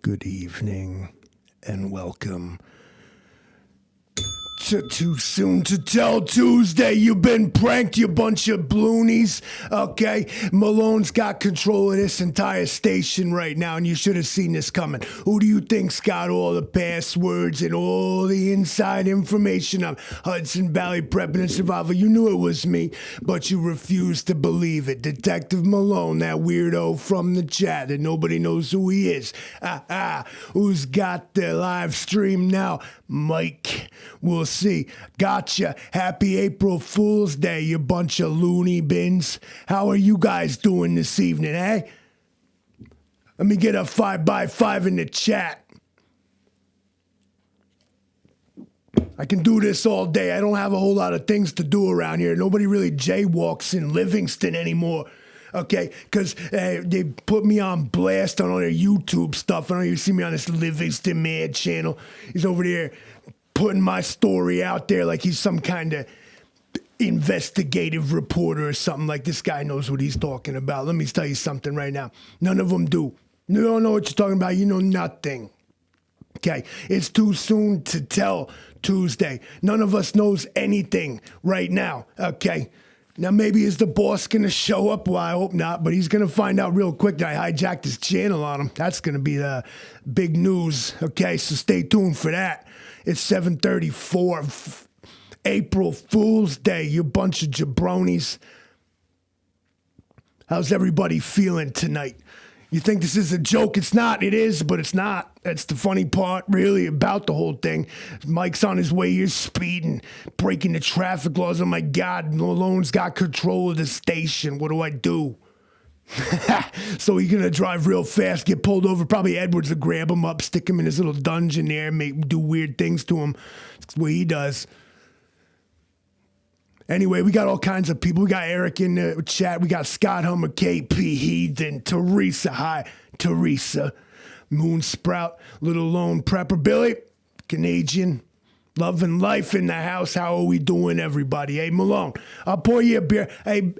Good evening and welcome to Too Soon to Tell Tuesday. You've been pranked, you bunch of bloonies, okay? Malone's got control of this entire station right now, and you should have seen this coming. Who do you think's got all the passwords and all the inside information on Hudson Valley Prepping and Survival? You knew it was me, but you refused to believe it. Detective Malone, that weirdo from the chat that nobody knows who he is. Who's got the live stream now? Mike. We'll see. Gotcha. Happy April Fool's Day, you bunch of loony bins. How are you guys doing this evening, eh? Let me get a 5x5 in the chat. I can do this all day. I don't have a whole lot of things to do around here. Nobody really jaywalks in Livingston anymore. Okay, because they put me on blast on all their YouTube stuff. I don't even see me on this Livingston Man channel. He's over there putting my story out there like he's some kind of investigative reporter or something. Like this guy knows what he's talking about. Let me tell you something right now. None of them do. You don't know what you're talking about. You know nothing. Okay, it's too soon to tell Tuesday. None of us knows anything right now. Okay. Now, maybe is the boss going to show up? Well, I hope not, but he's going to find out real quick that I hijacked his channel on him. That's going to be the big news. Okay, so stay tuned for that. It's 7:34, April Fool's Day, you bunch of jabronis. How's everybody feeling tonight? You think this is a joke? It's not. It is, but it's not. That's the funny part, really, about the whole thing. Mike's on his way here speeding, breaking the traffic laws. Oh, my God. Malone's got control of the station. What do I do? So he's going to drive real fast, get pulled over. Probably Edwards will grab him up, stick him in his little dungeon there, do weird things to him. That's what he does. Anyway, we got all kinds of people. We got Eric in the chat. We got Scott Hummer, KP, Heathen, Teresa. Hi, Teresa. Moonsprout, Little Lone Prepper. Billy, Canadian. Loving life in the house. How are we doing, everybody? Hey, Malone, I'll pour you a beer. Hey,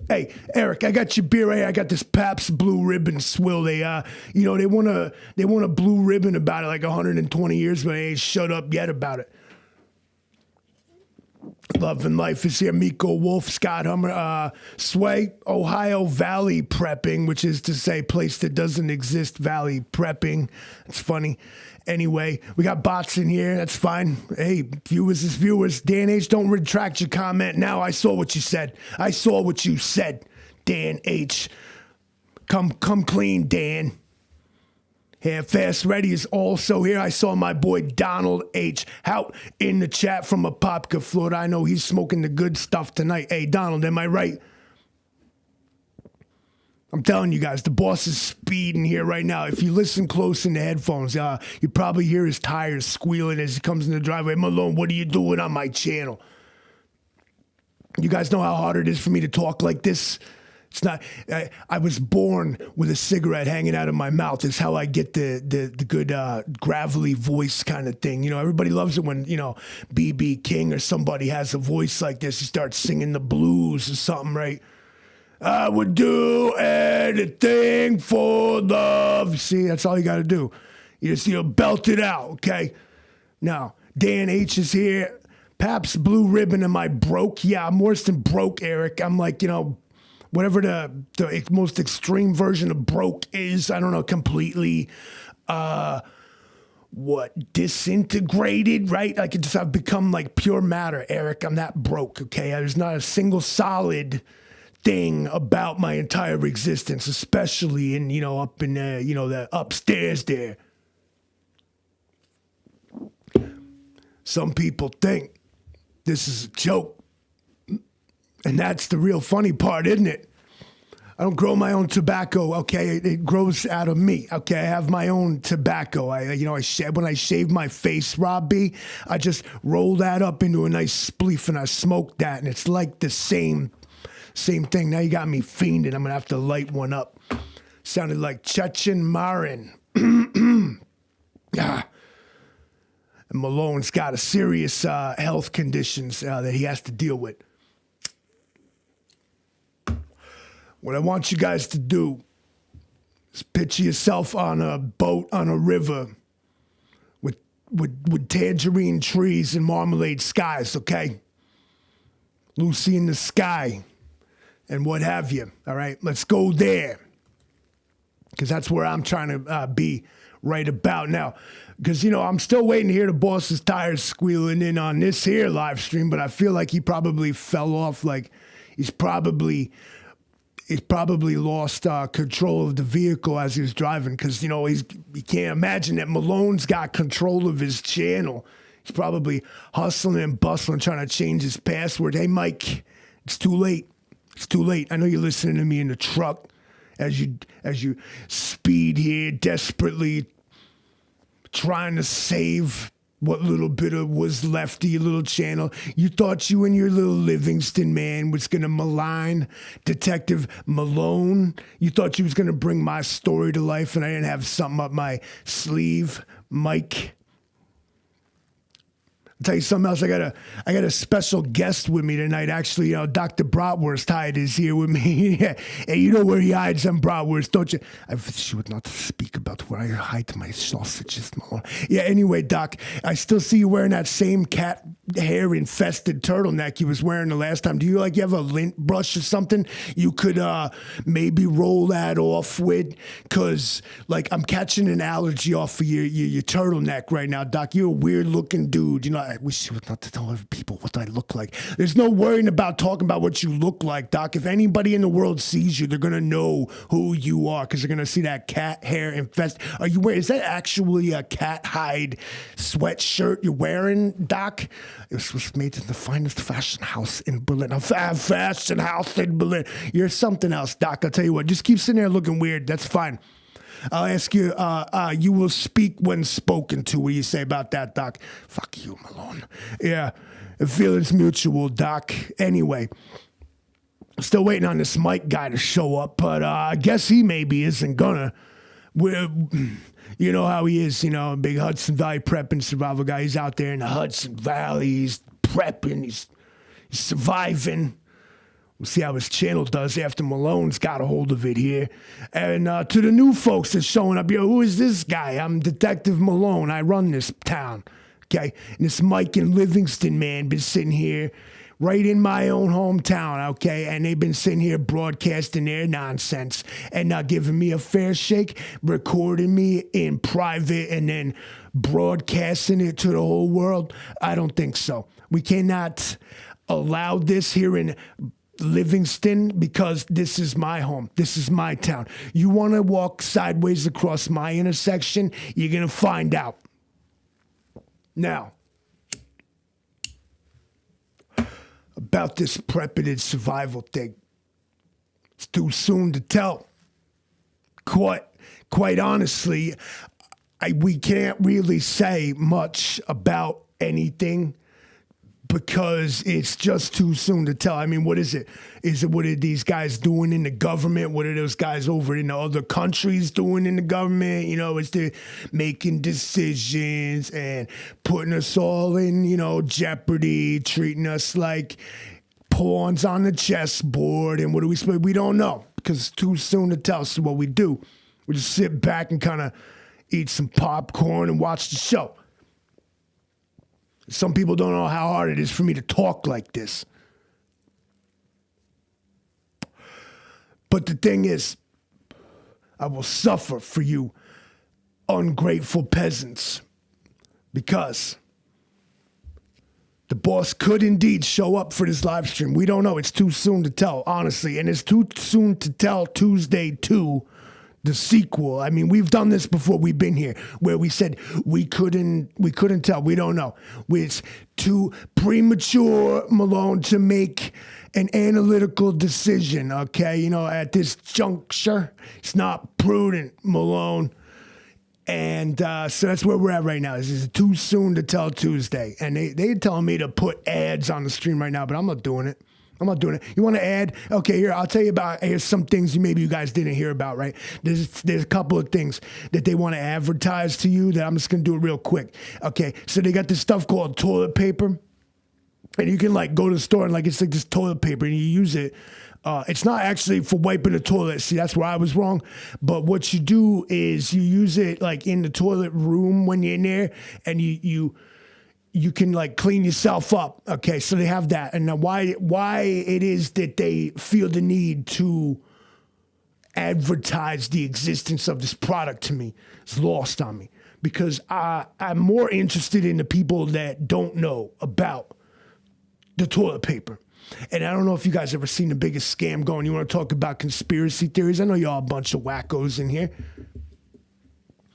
Eric, I got your beer. Hey, I got this Pabst Blue Ribbon swill. They want a blue ribbon about it like 120 years, but they ain't shut up yet about it. Love and Life is here. Miko Wolf, Scott Hummer, Sway, Ohio Valley Prepping, which is to say place that doesn't exist, Valley Prepping. It's funny. Anyway, we got bots in here. That's fine. Hey, viewers, Dan H., don't retract your comment now. I saw what you said. Dan H. Come clean, Dan. Half Fast Ready is also here. I saw my boy Donald H. out in the chat from Apopka, Florida. I know he's smoking the good stuff tonight. Hey, Donald, am I right? I'm telling you guys, the boss is speeding here right now. If you listen close in the headphones, you probably hear his tires squealing as he comes in the driveway. Malone, what are you doing on my channel? You guys know how hard it is for me to talk like this? It's not. I was born with a cigarette hanging out of my mouth. It's how I get the good gravelly voice kind of thing. You know, everybody loves it when B.B. King or somebody has a voice like this. He starts singing the blues or something, right? I would do anything for love. See, that's all you got to do. You just belt it out, okay? Now, Dan H is here. Pabst Blue Ribbon. Am I broke? Yeah, I'm worse than broke, Eric. I'm like, whatever the most extreme version of broke is, I don't know, completely, disintegrated, right? I've become like pure matter, Eric. I'm that broke, okay? There's not a single solid thing about my entire existence, especially up in the upstairs there. Some people think this is a joke. And that's the real funny part, isn't it? I don't grow my own tobacco, okay? It grows out of me, okay? I have my own tobacco. When I shave my face, Rob B, I just roll that up into a nice spleef and I smoke that, and it's like the same thing. Now you got me fiending. I'm gonna have to light one up. Sounded like Chechen Marin. And Malone's got a serious health conditions that he has to deal with. What I want you guys to do Just picture yourself on a boat on a river with tangerine trees and marmalade skies, okay? Lucy in the sky and what have you, all right? Let's go there because that's where I'm trying to be right about now. Because, I'm still waiting to hear the boss's tires squealing in on this here live stream, but I feel like he probably fell off. Like he's probably lost control of the vehicle as he was driving because, you can't imagine that Malone's got control of his channel. He's probably hustling and bustling, trying to change his password. Hey, Mike, it's too late. It's too late. I know you're listening to me in the truck as you speed here, desperately trying to save what little bit of was left of your little channel. You thought you and your little Livingston man was going to malign Detective Malone. You thought you was going to bring my story to life and I didn't have something up my sleeve, Mike. I'll tell you something else. I got a special guest with me tonight. Actually, Dr. Bratwurst Hyde is here with me. Yeah. And you know where he hides them bratwurst, don't you? I wish you would not speak about where I hide my sausages, Malone. Yeah, anyway, Doc, I still see you wearing that same cat hair infested turtleneck you was wearing the last time. Do you you have a lint brush or something you could maybe roll that off with? Because I'm catching an allergy off of your turtleneck right now, Doc. You're a weird looking dude. I wish you would not to tell other people what I look like. There's no worrying about talking about what you look like, Doc. If anybody in the world sees you, they're going to know who you are because they're going to see that cat hair infest. Are you wearing, is that actually a cat hide sweatshirt you're wearing, Doc? It was made in the finest fashion house in Berlin. A fashion house in Berlin. You're something else, Doc. I'll tell you what. Just keep sitting there looking weird. That's fine. I'll ask you, you will speak when spoken to. What do you say about that, Doc? Fuck you, Malone. Yeah, feelings mutual, Doc. Anyway, still waiting on this Mike guy to show up, but I guess he maybe isn't gonna. You know how he is, a big Hudson Valley prepping survival guy. He's out there in the Hudson Valley. He's prepping. He's surviving. We'll see how his channel does after Malone's got a hold of it here. And to the new folks that's showing up, who is this guy? I'm Detective Malone. I run this town, okay? And this Mike and Livingston man been sitting here right in my own hometown, okay? And they've been sitting here broadcasting their nonsense and not giving me a fair shake, recording me in private and then broadcasting it to the whole world. I don't think so. We cannot allow this here in Livingston because this is my home. This is my town. You want to walk sideways across my intersection, you're going to find out. Now, about this prepping survival thing. It's too soon to tell. Quite honestly, we can't really say much about anything because it's just too soon to tell. I mean, what is it? What are these guys doing in the government? What are those guys over in the other countries doing in the government? It's they're making decisions and putting us all in, jeopardy, treating us like pawns on the chessboard. And what do we expect? We don't know because it's too soon to tell. So what we do, we just sit back and kind of eat some popcorn and watch the show. Some people don't know how hard it is for me to talk like this. But the thing is, I will suffer for you ungrateful peasants because the boss could indeed show up for this live stream. We don't know. It's too soon to tell, honestly. And it's too soon to tell Tuesday 2. The sequel. I mean, we've done this before. We've been here where we said we couldn't tell. We don't know. It's too premature, Malone, to make an analytical decision. Okay, at this juncture, it's not prudent, Malone. And so that's where we're at right now. This is too soon to tell Tuesday. And they're telling me to put ads on the stream right now, but I'm not doing it. I'm not doing it. You want to add? Okay, here, I'll tell you about, here's some things maybe you guys didn't hear about, right? There's a couple of things that they want to advertise to you that I'm just going to do it real quick. Okay, so they got this stuff called toilet paper. And you can go to the store and it's like this toilet paper and you use it It's not actually for wiping the toilet. See, that's where I was wrong. But what you do is you use it like in the toilet room when you're in there, and you can like clean yourself up. Okay, so they have that. And now why it is that they feel the need to advertise the existence of this product to me is lost on me, because I'm more interested in the people that don't know about the toilet paper. And I don't know if you guys ever seen The Biggest Scam going. You want to talk about conspiracy theories? I know y'all a bunch of wackos in here.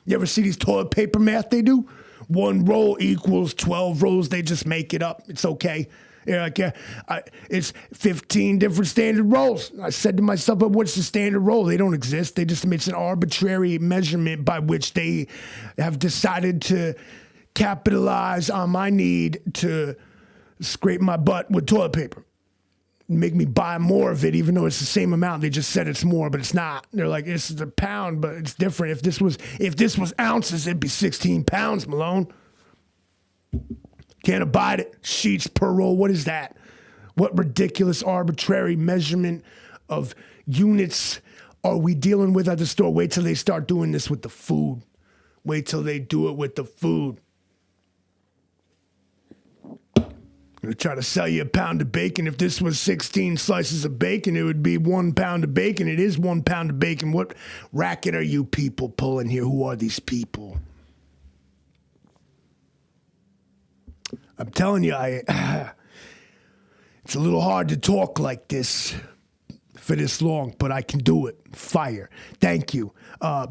You ever see these toilet paper math they do? 1 roll equals 12 rolls. They just make it up. It's okay. You're like, yeah, it's 15 different standard rolls. I said to myself, but what's the standard roll? They don't exist. It's an arbitrary measurement by which they have decided to capitalize on my need to scrape my butt with toilet paper. Make me buy more of it, even though it's the same amount. They just said it's more, but it's not. They're like, this is a pound, but it's different. If this was ounces, it'd be 16 pounds, Malone. Can't abide it. Sheets per roll. What is that? What ridiculous arbitrary measurement of units are we dealing with at the store? Wait till they start doing this with the food. Wait till they do it with the food. Gonna try to sell you a pound of bacon. If this was 16 slices of bacon, it would be 1 pound of bacon. It is 1 pound of bacon. What racket are you people pulling here? Who are these people? I'm telling you, it's a little hard to talk like this for this long, but I can do it. Fire. Thank you.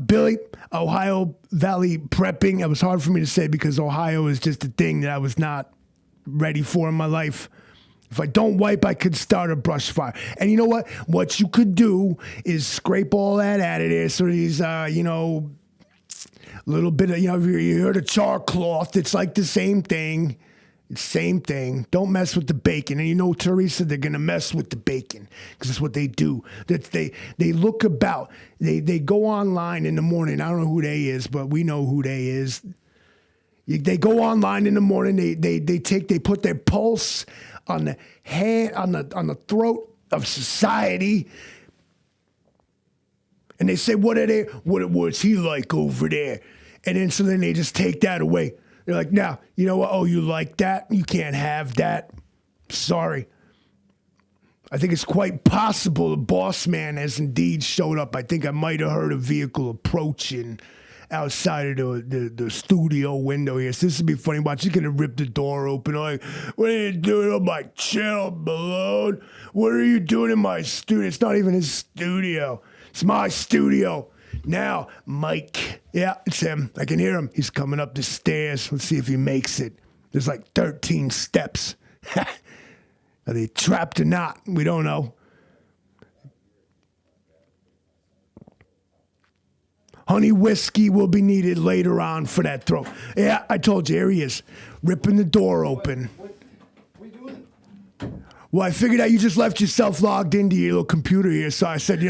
Billy, Ohio Valley prepping. It was hard for me to say because Ohio is just a thing that I was not ready for in my life. If I don't wipe, I could start a brush fire. And you know what? What you could do is scrape all that out of there. So these, little bit of, you heard of char cloth. It's like the same thing. Same thing. Don't mess with the bacon. And you know, Teresa, they're going to mess with the bacon because that's what they do. They look about. They go online in the morning. I don't know who they is, but we know who they is. They go online in the morning. They put their pulse on the hand, on the throat of society, and they say, what's he like over there? And then they just take that away. They're like, now, you know what? Oh, you like that? You can't have that. Sorry. I think it's quite possible the boss man has indeed showed up. I think I might have heard a vehicle approaching outside of the studio window here. So this would be funny. Watch, he's going to rip the door open. Like, what are you doing on my channel, Malone? What are you doing in my studio? It's not even his studio. It's my studio. Now, Mike. Yeah, it's him. I can hear him. He's coming up the stairs. Let's see if he makes it. There's like 13 steps. Are they trapped or not? We don't know. Honey whiskey will be needed later on for that throat. Yeah, I told you, here he is, ripping the door open. What are you doing? Well, I figured out you just left yourself logged into your little computer here, so I said,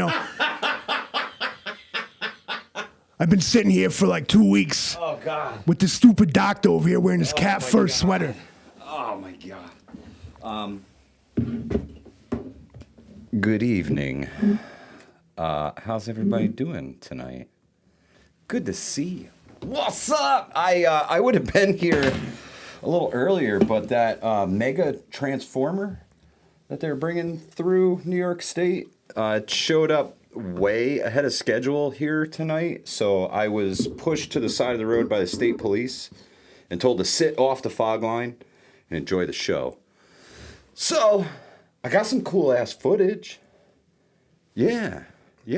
I've been sitting here for like 2 weeks. Oh, God. With this stupid doctor over here wearing his cat fur sweater. Oh, my God. Good evening. How's everybody doing tonight? Good to see you. What's up? I would have been here a little earlier, but that mega transformer that they're bringing through New York State, it showed up way ahead of schedule here tonight. So I was pushed to the side of the road by the state police and told to sit off the fog line and enjoy the show. So I got some cool ass footage. Yeah,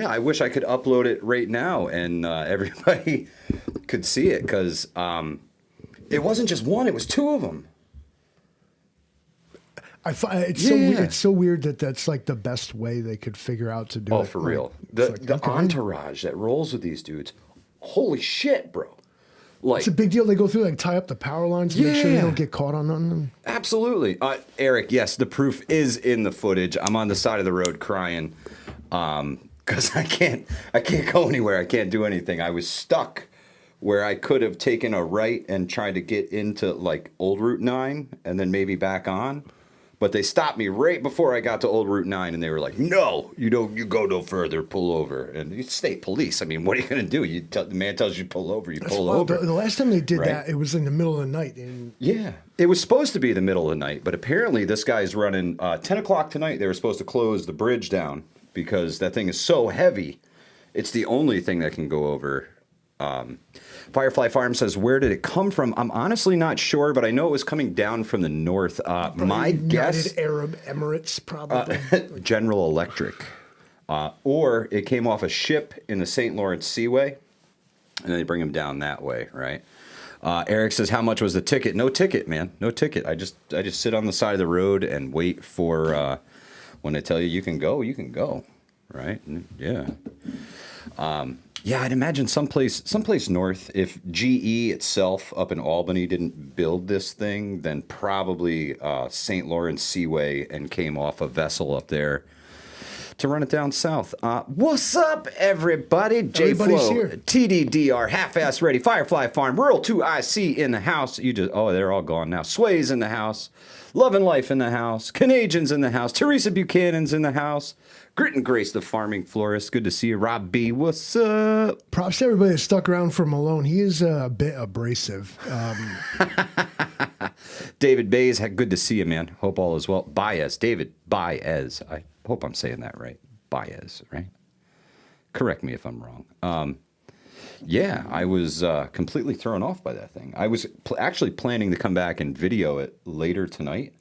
I wish I could upload it right now and everybody could see it, because it wasn't just one, it was 2 of them. It's so weird that that's like the best way they could figure out to do it. Oh, for real. The entourage that rolls with these dudes, holy shit, bro. Like, it's a big deal. They go through, like, tie up the power lines and make sure they don't get caught on them. Absolutely. Eric, yes, the proof is in the footage. I'm on the side of the road crying. Because I can't go anywhere. I can't do anything. I was stuck where I could have taken a right and tried to get into like Old Route 9 and then maybe back on. But they stopped me right before I got to Old Route 9, and they were like, "No, you don't. You go no further. Pull over." And it's state police. I mean, what are you going to do? The man tells you to pull over. You pull over. The last time they did right? that, it was in the middle of the night. And Yeah, it was supposed to be the middle of the night, but apparently this guy's running 10 o'clock tonight. They were supposed to close the bridge down because that thing is so heavy. It's the only thing that can go over. Firefly Farm says, where did it come from? I'm honestly not sure, but I know it was coming down from the north. My guess... United Arab Emirates, probably. General Electric. Or it came off a ship in the St. Lawrence Seaway, and they bring them down that way, right? Eric says, how much was the ticket? No ticket, man. No ticket. I just sit on the side of the road and wait for when they tell you can go, right? Yeah. Yeah, I'd imagine someplace north. If GE itself up in Albany didn't build this thing, then probably St. Lawrence Seaway and came off a vessel up there to run it down south. What's up, everybody? Everybody's J-Flow, here. TDDR, half-ass ready, Firefly Farm, Rural 2IC in the house. They're all gone now. Sway's in the house. Love and Life in the house. Canadians in the house. Teresa Buchanan's in the house. Grit and Grace, the farming florist. Good to see you. Rob B, what's up? Props to everybody that stuck around for Malone. He is a bit abrasive. David Bays, good to see you, man. Hope all is well. Baez, David Baez. I hope I'm saying that right. Baez, right? Correct me if I'm wrong. Yeah, I was completely thrown off by that thing. I was actually planning to come back and video it later tonight,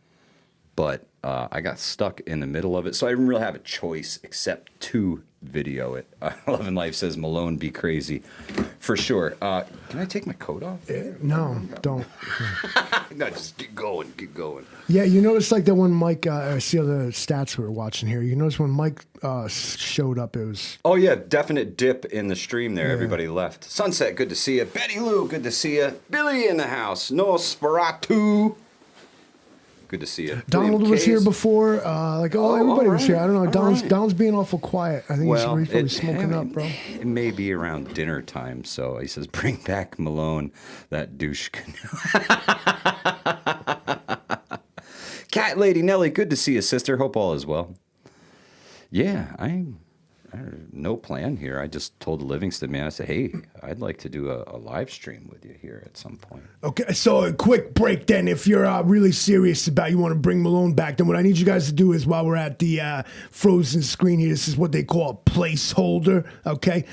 but I got stuck in the middle of it, so I didn't really have a choice except to video it. Love and Life says, Malone, be crazy. For sure. Can I take my coat off? No, don't. No, just get going, get going. Yeah, you notice like that when Mike, I see all the stats we were watching here. You notice when Mike showed up, it was... Oh, yeah, definite dip in the stream there. Yeah. Everybody left. Sunset, good to see you. Betty Lou, good to see you. Billy in the house. Nosferatu. Good to see you. Donald was here before. Everybody was here. I don't know. Donald's being awful quiet. I think he's probably smoking up, bro. It may be around dinner time, so he says, bring back Malone, that douche canoe. Cat Lady Nelly, good to see you, sister. Hope all is well. Yeah, I no plan here. I just told Livingston, man, I said, hey, I'd like to do a live stream with you here at some point. Okay, so a quick break then. If you're really serious about you want to bring Malone back, then what I need you guys to do is while we're at the frozen screen here, this is what they call a placeholder, okay?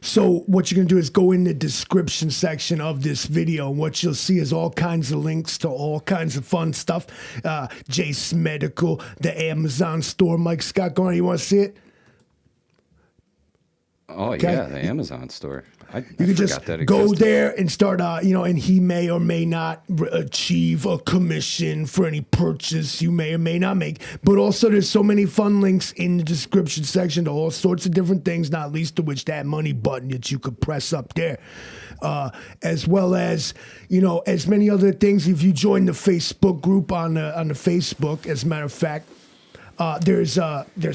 So what you're going to do is go in the description section of this video, and what you'll see is all kinds of links to all kinds of fun stuff. Jace Medical, the Amazon store Mike Scott going on. You want to see it? Oh, okay. Yeah, the Amazon store. You can just go there and start, and he may or may not achieve a commission for any purchase you may or may not make. But also there's so many fun links in the description section to all sorts of different things, not least of which that money button that you could press up there. As well as, as many other things. If you join the Facebook group on the Facebook, as a matter of fact, there's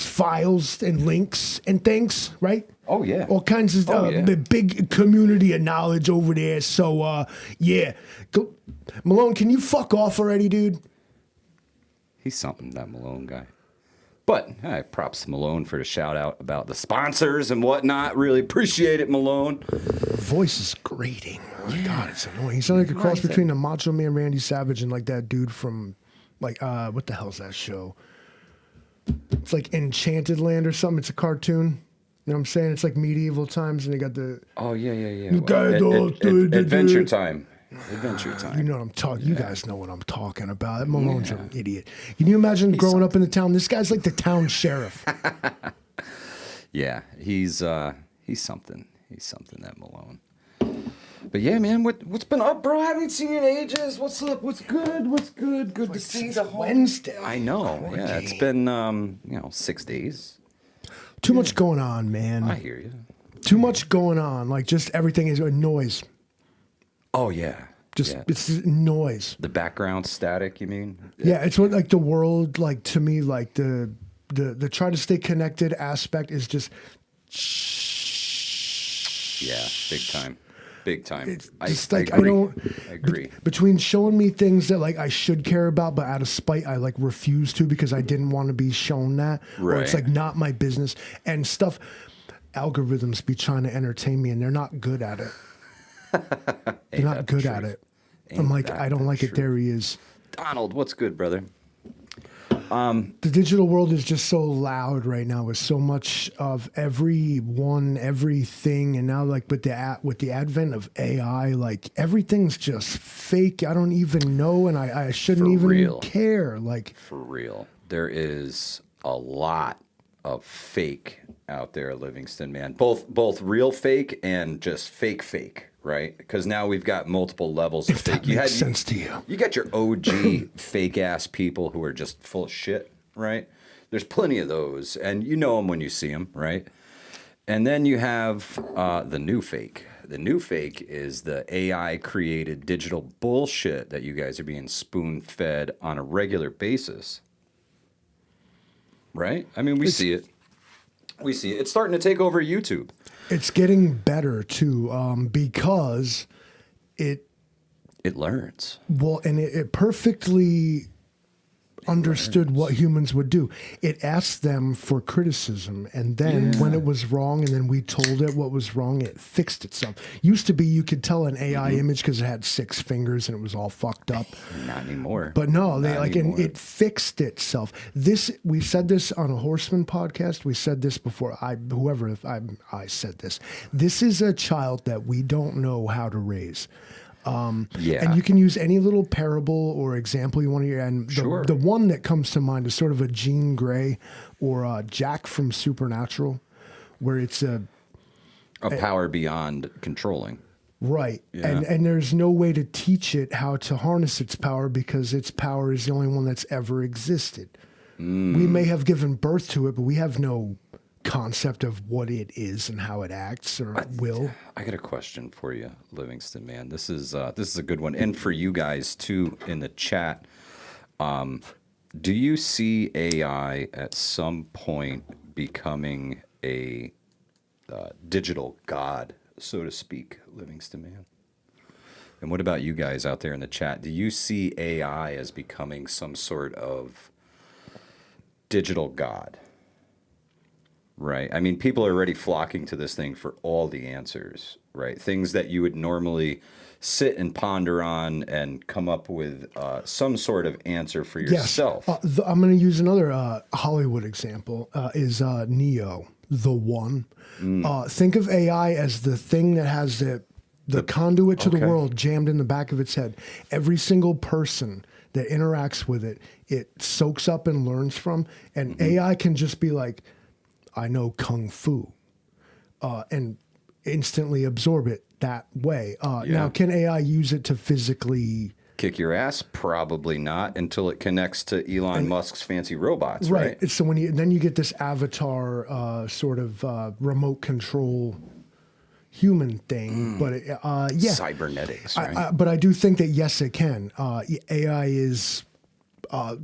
files and links and things, right? Oh, yeah. All kinds of big community of knowledge over there. So, yeah. Malone, can you fuck off already, dude? He's something, that Malone guy. But, props to Malone for the shout out about the sponsors and whatnot. Really appreciate it, Malone. Voice is grating. Oh, my God, it's annoying. He sounds like a cross between the Macho Man Randy Savage and like that dude from, what the hell's that show? It's like Enchanted Land or something. It's a cartoon. You know what I'm saying? It's like medieval times, and they got the... Oh, yeah. Adventure Time. Adventure Time. You know what I'm talking... You guys know what I'm talking about. That Malone's an idiot. Can you imagine growing up in the town? This guy's like the town sheriff. Yeah, he's something. He's something, that Malone. But yeah, man, what's been up, bro? I haven't seen you in ages. What's up? What's good? What's good? Good to see the whole Wednesday. I know. Yeah, it's been 6 days. Too much going on, man. I hear you. Too much going on. Like just everything is a noise. Oh yeah. It's noise. The background static, you mean? Yeah, it's what like the world, like to me, like the trying to stay connected aspect is just. Yeah, big time. big time. It's I just like agree. I don't. I agree. Between showing me things that like I should care about, but out of spite I like refuse to because I didn't want to be shown that, or it's Right. like not my business and stuff. Algorithms be trying to entertain me, and they're not good at it. They're not good at it. I'm like, I don't like it. There he is. Donald, what's good, brother? The digital world is just so loud right now with so much of everyone, everything, and now like with the advent of AI, like everything's just fake. I don't even know, and I shouldn't For even real. care. Like For real. There is a lot of fake out there, Livingston, man. Both real fake and just fake, right? Because now we've got multiple levels of if fake. that makes sense to you. You got your OG fake ass people who are just full of shit, right? There's plenty of those, and you know them when you see them, right? And then you have the new fake. The new fake is the AI created digital bullshit that you guys are being spoon fed on a regular basis. Right? I mean, we see it. We see it. It's starting to take over YouTube. It's getting better too, because it learns. well, and it perfectly understood what humans would do. It asked them for criticism, and then when it was wrong, and then we told it what was wrong, it fixed itself. Used to be you could tell an AI image because it had 6 fingers and it was all fucked up. Not anymore. But no, they Not like, anymore. and it fixed itself. We said this on a Horseman podcast. We said this before. I said this. This is a child that we don't know how to raise. Yeah. And you can use any little parable or example you want to use. And the one that comes to mind is sort of a Jean Grey or Jack from Supernatural, where it's a power beyond controlling. right. Yeah. And there's no way to teach it how to harness its power because its power is the only one that's ever existed. We may have given birth to it, but we have no concept of what it is and how it acts or will. I got a question for you, Livingston, man. This is a good one, and for you guys too in the chat. Do you see AI at some point becoming a digital god, so to speak, Livingston, man? And what about you guys out there in the chat? Do you see AI as becoming some sort of digital god? Right. I mean, people are already flocking to this thing for all the answers, right? Things that you would normally sit and ponder on and come up with some sort of answer for yourself. Yes. I'm going to use another Hollywood example, is Neo, the one. Think of AI as the thing that has the conduit to the world jammed in the back of its head. Every single person that interacts with it, it soaks up and learns from. And AI can just be like, I know Kung Fu, and instantly absorb it that way. Now, can AI use it to physically kick your ass? Probably not until it connects to Elon Musk's fancy robots, right? So when you get this avatar sort of remote control human thing, but Cybernetics, right? But I do think that yes, it can. AI is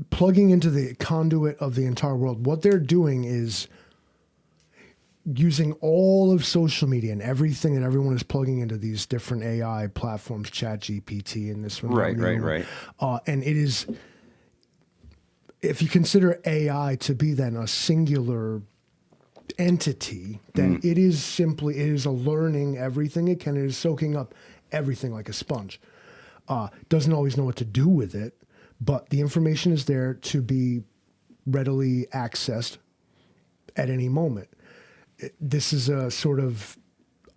plugging into the conduit of the entire world. What they're doing is using all of social media and everything that everyone is plugging into these different AI platforms, ChatGPT and this one. Right. And it is, if you consider AI to be then a singular entity, then it is a learning everything it can. It is soaking up everything like a sponge. Doesn't always know what to do with it, but the information is there to be readily accessed at any moment. This is a sort of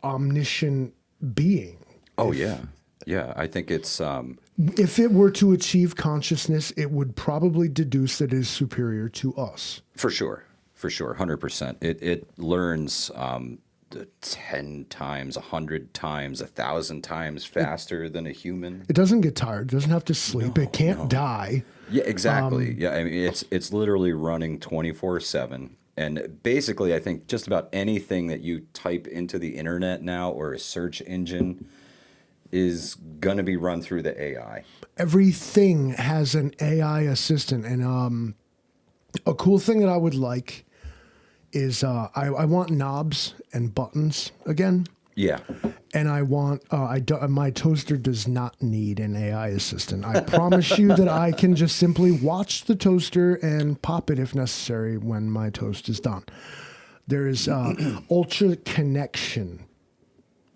omniscient being. Oh, yeah. I think it's... If it were to achieve consciousness, it would probably deduce that it is superior to us. For sure, 100%. It learns 10 times, 100 times, 1,000 times faster than a human. It doesn't get tired. It doesn't have to sleep. It can't die. Yeah, exactly. I mean, it's literally running 24/7. And basically, I think just about anything that you type into the internet now or a search engine is going to be run through the AI. Everything has an AI assistant. And a cool thing that I would like is I want knobs and buttons again. Yeah. And I want, my toaster does not need an AI assistant. I promise you that I can just simply watch the toaster and pop it if necessary when my toast is done. There is ultra connection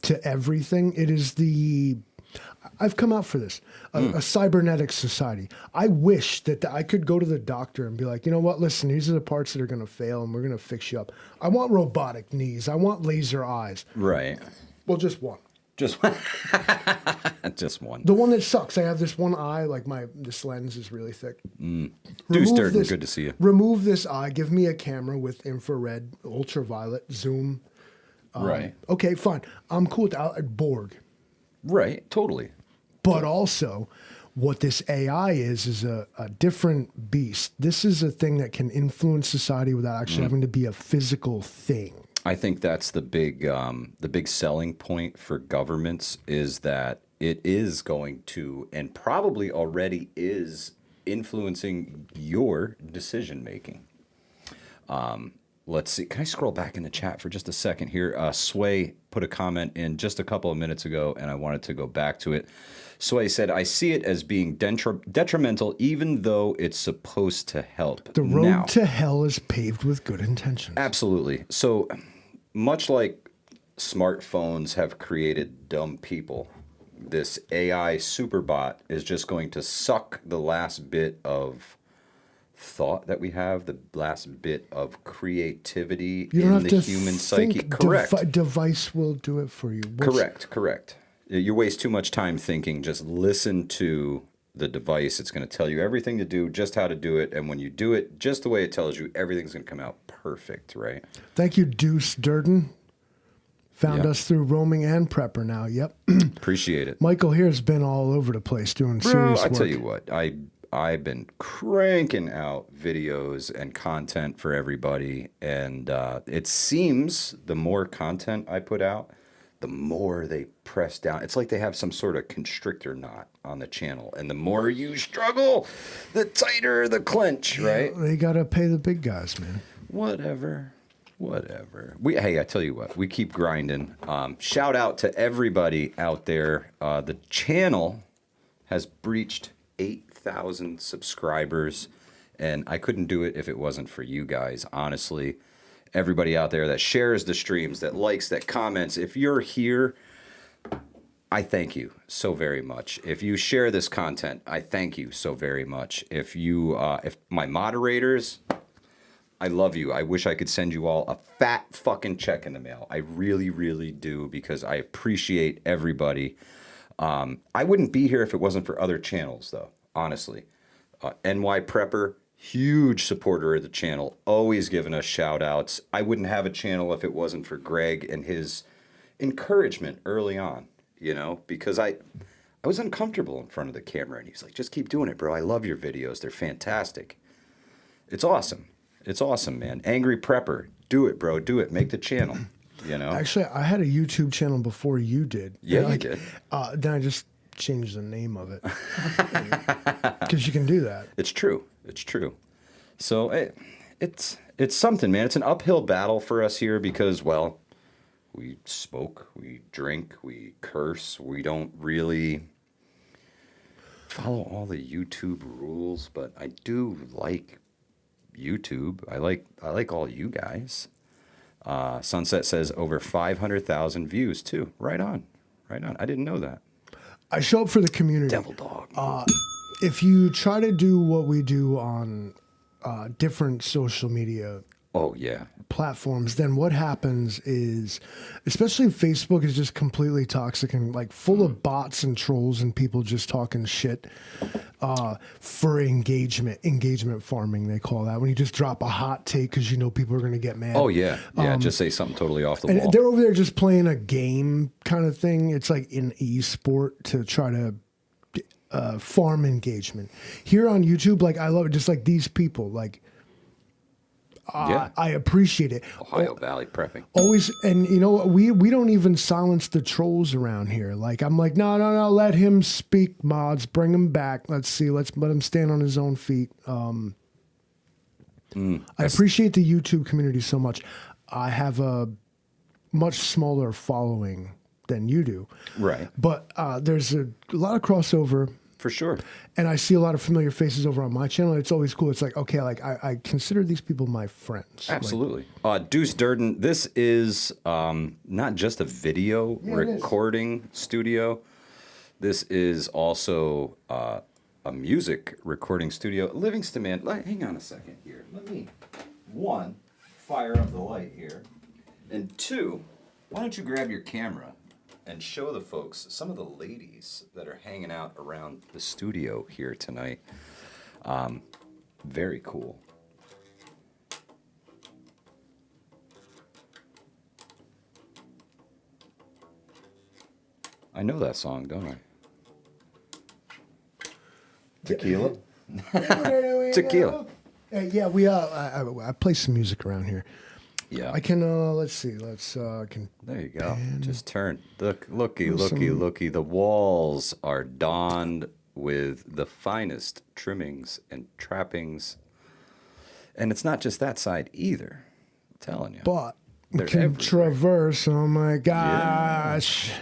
to everything. It is I've come out for this, a cybernetic society. I wish that I could go to the doctor and be like, you know what, listen, these are the parts that are going to fail and we're going to fix you up. I want robotic knees. I want laser eyes. Right. Well, just one. Just one. Just one. The one that sucks. I have this one eye, like this lens is really thick. Deuce Durden, good to see you. Remove this eye. Give me a camera with infrared, ultraviolet, zoom. Right. Okay, fine. I'm cool with that. Borg. Right. Totally. But also, what this AI is a different beast. This is a thing that can influence society without actually having to be a physical thing. I think that's the big selling point for governments is that it is going to, and probably already is, influencing your decision making. Let's see. Can I scroll back in the chat for just a second here? Sway put a comment in just a couple of minutes ago, and I wanted to go back to it. Sway said, I see it as being detrimental, even though it's supposed to help. The road to hell is paved with good intentions. Absolutely. So much like smartphones have created dumb people, this AI superbot is just going to suck the last bit of thought that we have, the last bit of creativity in the human psyche. Correct. Device will do it for you. Correct. You waste too much time thinking. Just listen to the device. It's going to tell you everything to do, just how to do it. And when you do it just the way it tells you, everything's going to come out perfect, right? Thank you, Deuce Durden. Found us through Roaming and Prepper now. Yep. Appreciate it. Michael here has been all over the place doing serious work. I tell you what, I've been cranking out videos and content for everybody. And it seems the more content I put out, the more they press down. It's like they have some sort of constrictor knot on the channel. And the more you struggle, the tighter the clench, right? They got to pay the big guys, man. Whatever. Hey, I tell you what, we keep grinding. Shout out to everybody out there. The channel has breached 8,000 subscribers. And I couldn't do it if it wasn't for you guys, honestly. Everybody out there that shares the streams, that likes, that comments. If you're here, I thank you so very much. If you share this content, I thank you so very much. If my moderators, I love you. I wish I could send you all a fat fucking check in the mail. I really, really do, because I appreciate everybody. I wouldn't be here if it wasn't for other channels, though, honestly. NY Prepper, huge supporter of the channel, always giving us shout outs. I wouldn't have a channel if it wasn't for Greg and his encouragement early on, because I was uncomfortable in front of the camera, and he's like, just keep doing it, bro. I love your videos. They're fantastic. It's awesome. It's awesome, man. Angry Prepper, do it, bro. Do it. Make the channel, Actually, I had a YouTube channel before you did. Yeah, you did. Then I just changed the name of it. Because you can do that. It's true. So it's something, man. It's an uphill battle for us here because, well, we smoke, we drink, we curse. We don't really follow all the YouTube rules, but I do like YouTube. I like all you guys. Sunset says over 500,000 views too. Right on. I didn't know that. I show up for the community. Devil dog. If you try to do what we do on different social media platforms, then what happens is, especially Facebook is just completely toxic and like full of bots and trolls and people just talking shit for engagement farming, they call that, when you just drop a hot take because people are going to get mad. Oh yeah, just say something totally off the wall. And they're over there just playing a game kind of thing. It's like an e-sport to try to farm engagement. Here on YouTube, like, I love it, just like these people, like, I appreciate it. Ohio Valley prepping. Always, and we don't even silence the trolls around here. Like, I'm like, no, let him speak, mods, bring him back. Let's let him stand on his own feet. I appreciate the YouTube community so much. I have a much smaller following than you do. Right. But there's a lot of crossover. For sure. And I see a lot of familiar faces over on my channel. It's always cool. It's like, okay, like I consider these people my friends. Absolutely. Deuce Durden, this is not just a video recording studio. This is also a music recording studio. Livingston, man, hang on a second here. Let me, one, fire up the light here. And two, why don't you grab your camera and show the folks some of the ladies that are hanging out around the studio here tonight. Very cool. I know that song, don't I? Tequila? Tequila. Yeah, I play some music around here. Yeah. I can, let's see, can... There you go. Just turn. Looky. The walls are donned with the finest trimmings and trappings. And it's not just that side either. I'm telling you. But They're can everywhere. traverse, oh my gosh. Yeah.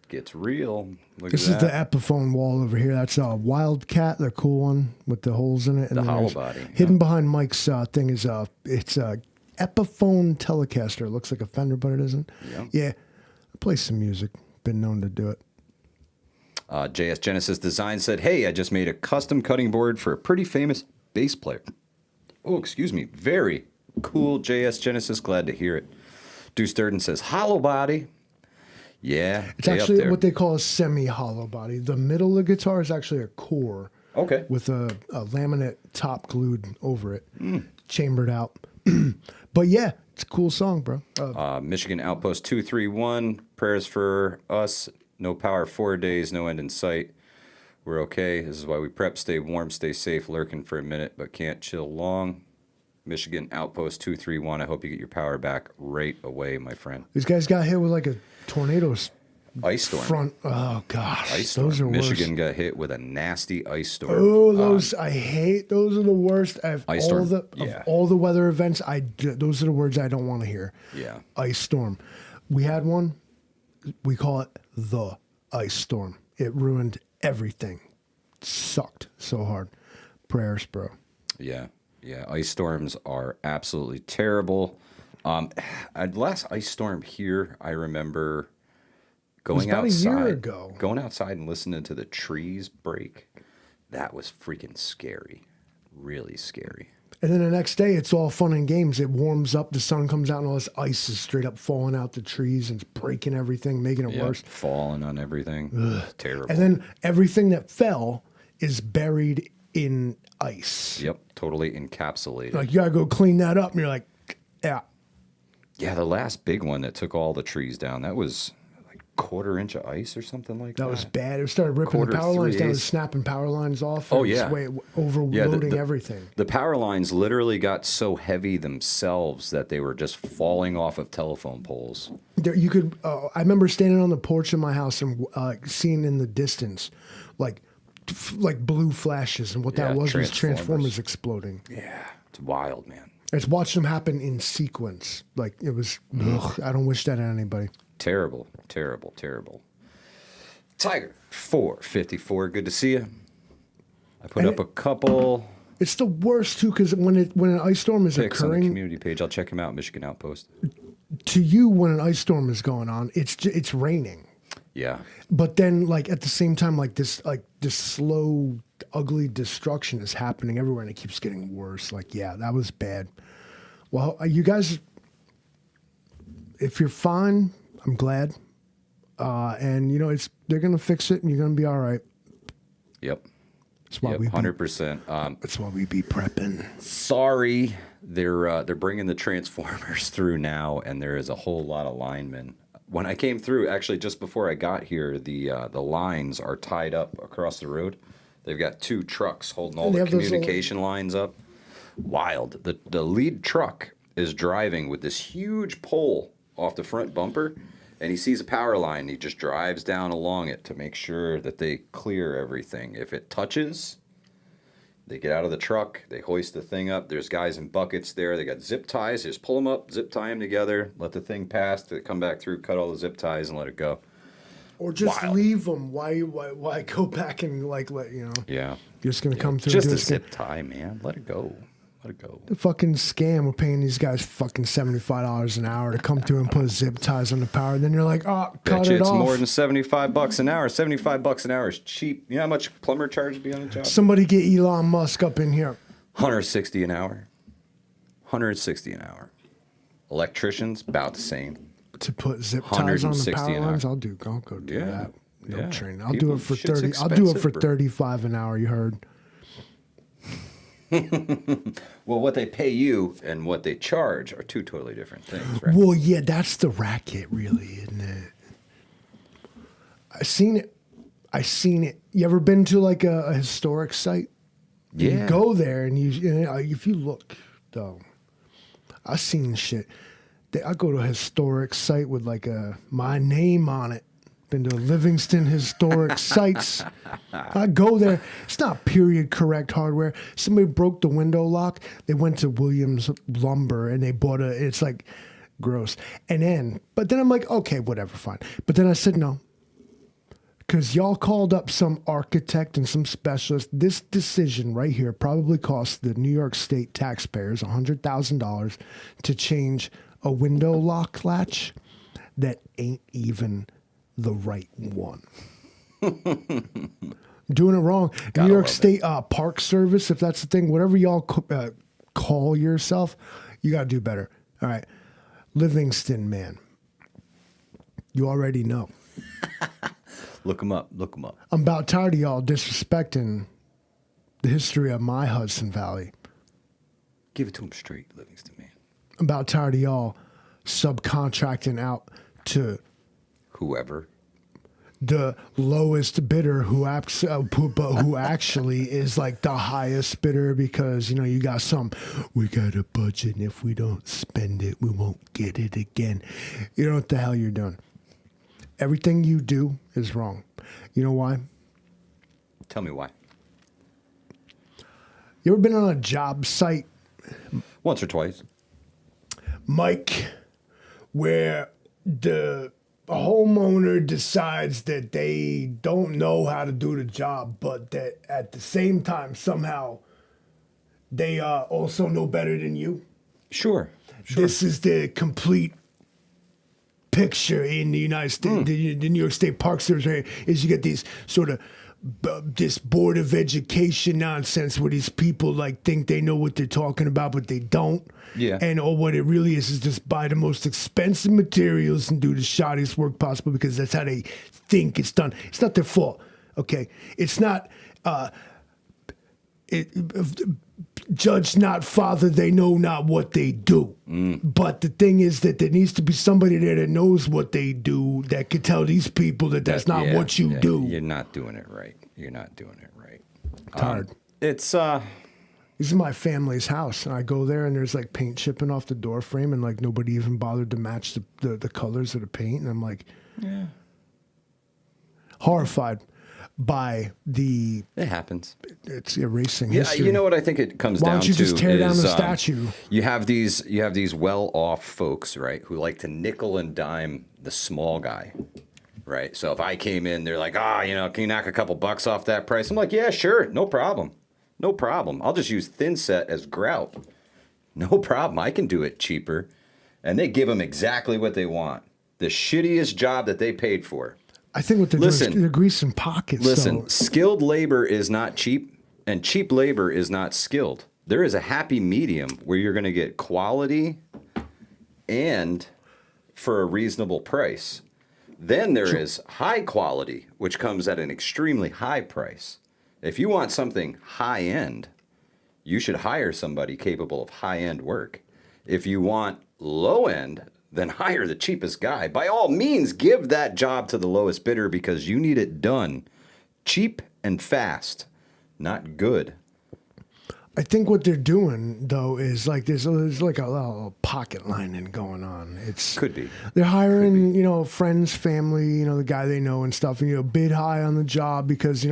Gets real. Look This at is that. the Epiphone wall over here. That's a Wildcat, the cool one with the holes in it. And The then hollow there's- body, Hidden yeah. behind Mike's thing is it's a Epiphone Telecaster. It looks like a Fender, but it isn't. Yeah. Yeah. I play some music. Been known to do it. JS Genesis Design said, hey, I just made a custom cutting board for a pretty famous bass player. Oh, excuse me. Very cool, JS Genesis. Glad to hear it. Deuce Durden says, hollow body. Yeah. It's way up actually there. what they call a semi-hollow body. The middle of the guitar is actually a core. Okay. With a laminate top glued over it, chambered out. But yeah, it's a cool song, bro. Michigan Outpost 231, prayers for us. No power 4 days, no end in sight. We're okay. This is why we prep, stay warm, stay safe, lurking for a minute, but can't chill long. Michigan Outpost 231, I hope you get your power back right away, my friend. These guys got hit with like a tornado Ice storm. front. Oh gosh, Ice storm. those are Michigan worse. got hit with a nasty ice storm. Oh, those I hate. Those are the worst. Of Ice all storm, the yeah. of all the weather events, those are the words I don't want to hear. Yeah. Ice storm. We had one. We call it the ice storm. It ruined everything. Sucked so hard. Prayers, bro. Yeah, ice storms are absolutely terrible. Last ice storm here, I remember going about a outside, year ago. going outside and listening to the trees break. That was freaking scary, really scary. And then the next day, it's all fun and games. It warms up, the sun comes out, and all this ice is straight up falling out the trees and it's breaking everything, making it Yeah, worse. falling on everything. Terrible. And then everything that fell is buried in ice. Yep, totally encapsulated. Like, you gotta go clean that up, and you're like, yeah. Yeah, the last big one that took all the trees down, that was like 1/4 inch of ice or something like that. That was bad. It started ripping Quarter, the power lines down and 3/8. snapping power lines off. Oh, and yeah. Overloading the- everything. The power lines literally got so heavy themselves that they were just falling off of telephone poles. There, you could. I remember standing on the porch of my house and seeing in the distance, like blue flashes, and what Yeah, that was Transformers. Transformers exploding. Yeah, it's wild, man. It's watching them happen in sequence. Like, it was. Ugh, I don't wish that on anybody. Terrible, terrible, terrible. Tiger 454, good to see you. I put up a couple It's the worst too, because when an ice storm is pics on the occurring, community page. I'll check them out, Michigan Outpost. to you, when an ice storm is going on, it's raining. Yeah, But then, like, at the same time, this slow, ugly destruction is happening everywhere, and it keeps getting worse. Like, yeah, that was bad. Well, you guys, if you're fine, I'm glad. And they're gonna fix it, and you're gonna be all right. yep. That's why Yep, we be, 100%. That's why we be prepping. Sorry, they're bringing the Transformers through now, and there is a whole lot of linemen. When I came through, actually just before I got here, the lines are tied up across the road. They've got 2 trucks holding all And they the have those communication lines up. Wild. The lead truck is driving with this huge pole off the front bumper, and he sees a power line. He just drives down along it to make sure that they clear everything. If it touches, They get out of the truck. They hoist the thing up. There's guys in buckets there. They got zip ties. They just pull them up, zip tie them together, let the thing pass. They come back through, cut all the zip ties, and let it go. Or just Wild. leave them. Why go back and let Yeah. You're just gonna come through. Just and a do zip tie, man. Let it go. Let it go. The fucking scam. We're paying these guys fucking $75 an hour to come through and put zip ties on the power. Then you're like, oh, cut Bet you it it's off. more than $75 an hour. $75 an hour is cheap. You know how much plumber charge to be on a job? Somebody get Elon Musk up in here. $160 an hour. $160 an hour. Electricians, about the same. To put zip ties on the 160 power an hour. lines, I'll go do Yeah. that. No Yeah. training. I'll People- do it for shit's 30. I'll do it for expensive, bro. 35 an hour. You heard? Well, what they pay you and what they charge are two totally different things, right? Well, yeah, that's the racket, really, isn't it? I seen it. You ever been to like a historic site? Yeah. You go there and if you look though, I seen shit. I go to a historic site with like my name on it. Been to Livingston Historic Sites. I go there. It's not period correct hardware. Somebody broke the window lock. They went to Williams Lumber and they bought it's like gross. But then I'm like, okay, whatever, fine. But then I said no. Because y'all called up some architect and some specialist. This decision right here probably cost the New York State taxpayers $100,000 to change a window lock latch that ain't even the right one. Doing it wrong. Gotta New York love State Park Service, if that's the thing, whatever y'all call yourself, you got to do better. All right. Livingston, man. You already know. Look them up. Look them up. I'm about tired of y'all disrespecting the history of my Hudson Valley. Give it to them straight, Livingston, man. I'm about tired of y'all subcontracting out to Whoever. the lowest bidder who actually is like the highest bidder because, you got we got a budget and if we don't spend it, we won't get it again. You know what the hell you're doing. Everything you do is wrong. You know why? Tell me why. You ever been on a job site, Once or twice. Mike, where the homeowner decides that they don't know how to do the job, but that at the same time, somehow, they also know better than you? Sure. This is the complete picture in the United States, the New York State Park Service, right, is you get these sort of this Board of Education nonsense where these people like think they know what they're talking about, but they don't. Yeah. And what it really is just buy the most expensive materials and do the shoddiest work possible because that's how they think it's done. It's not their fault. Okay. It's not, judge not, father, they know not what they do. But the thing is that there needs to be somebody there that knows what they do that could tell these people that that's not what you do. You're not doing it right. You're not doing it right. Tired. It's This is my family's house, and I go there, and there's like paint chipping off the door frame, and like nobody even bothered to match the colors of the paint, and I'm like, horrified by it happens. it's erasing Yeah, history. you know what I think it comes Why down don't you to just tear down is, the statue? You have these well-off folks, right, who like to nickel and dime the small guy, right? So if I came in, they're like, can you knock a couple bucks off that price? I'm like, yeah, sure, no problem. No problem. I'll just use thin set as grout. No problem. I can do it cheaper. And they give them exactly what they want. The shittiest job that they paid for. I think what they're doing is they're greasing pockets. Listen, so. skilled labor is not cheap, and cheap labor is not skilled. There is a happy medium where you're going to get quality and for a reasonable price. Then there is high quality, which comes at an extremely high price. If you want something high-end, you should hire somebody capable of high-end work. If you want low-end, then hire the cheapest guy. By all means, give that job to the lowest bidder because you need it done cheap and fast, not good. I think what they're doing though is like there's like a little pocket lining going on. It's Could be. They're hiring, friends, family, the guy they know and stuff, and bid high on the job because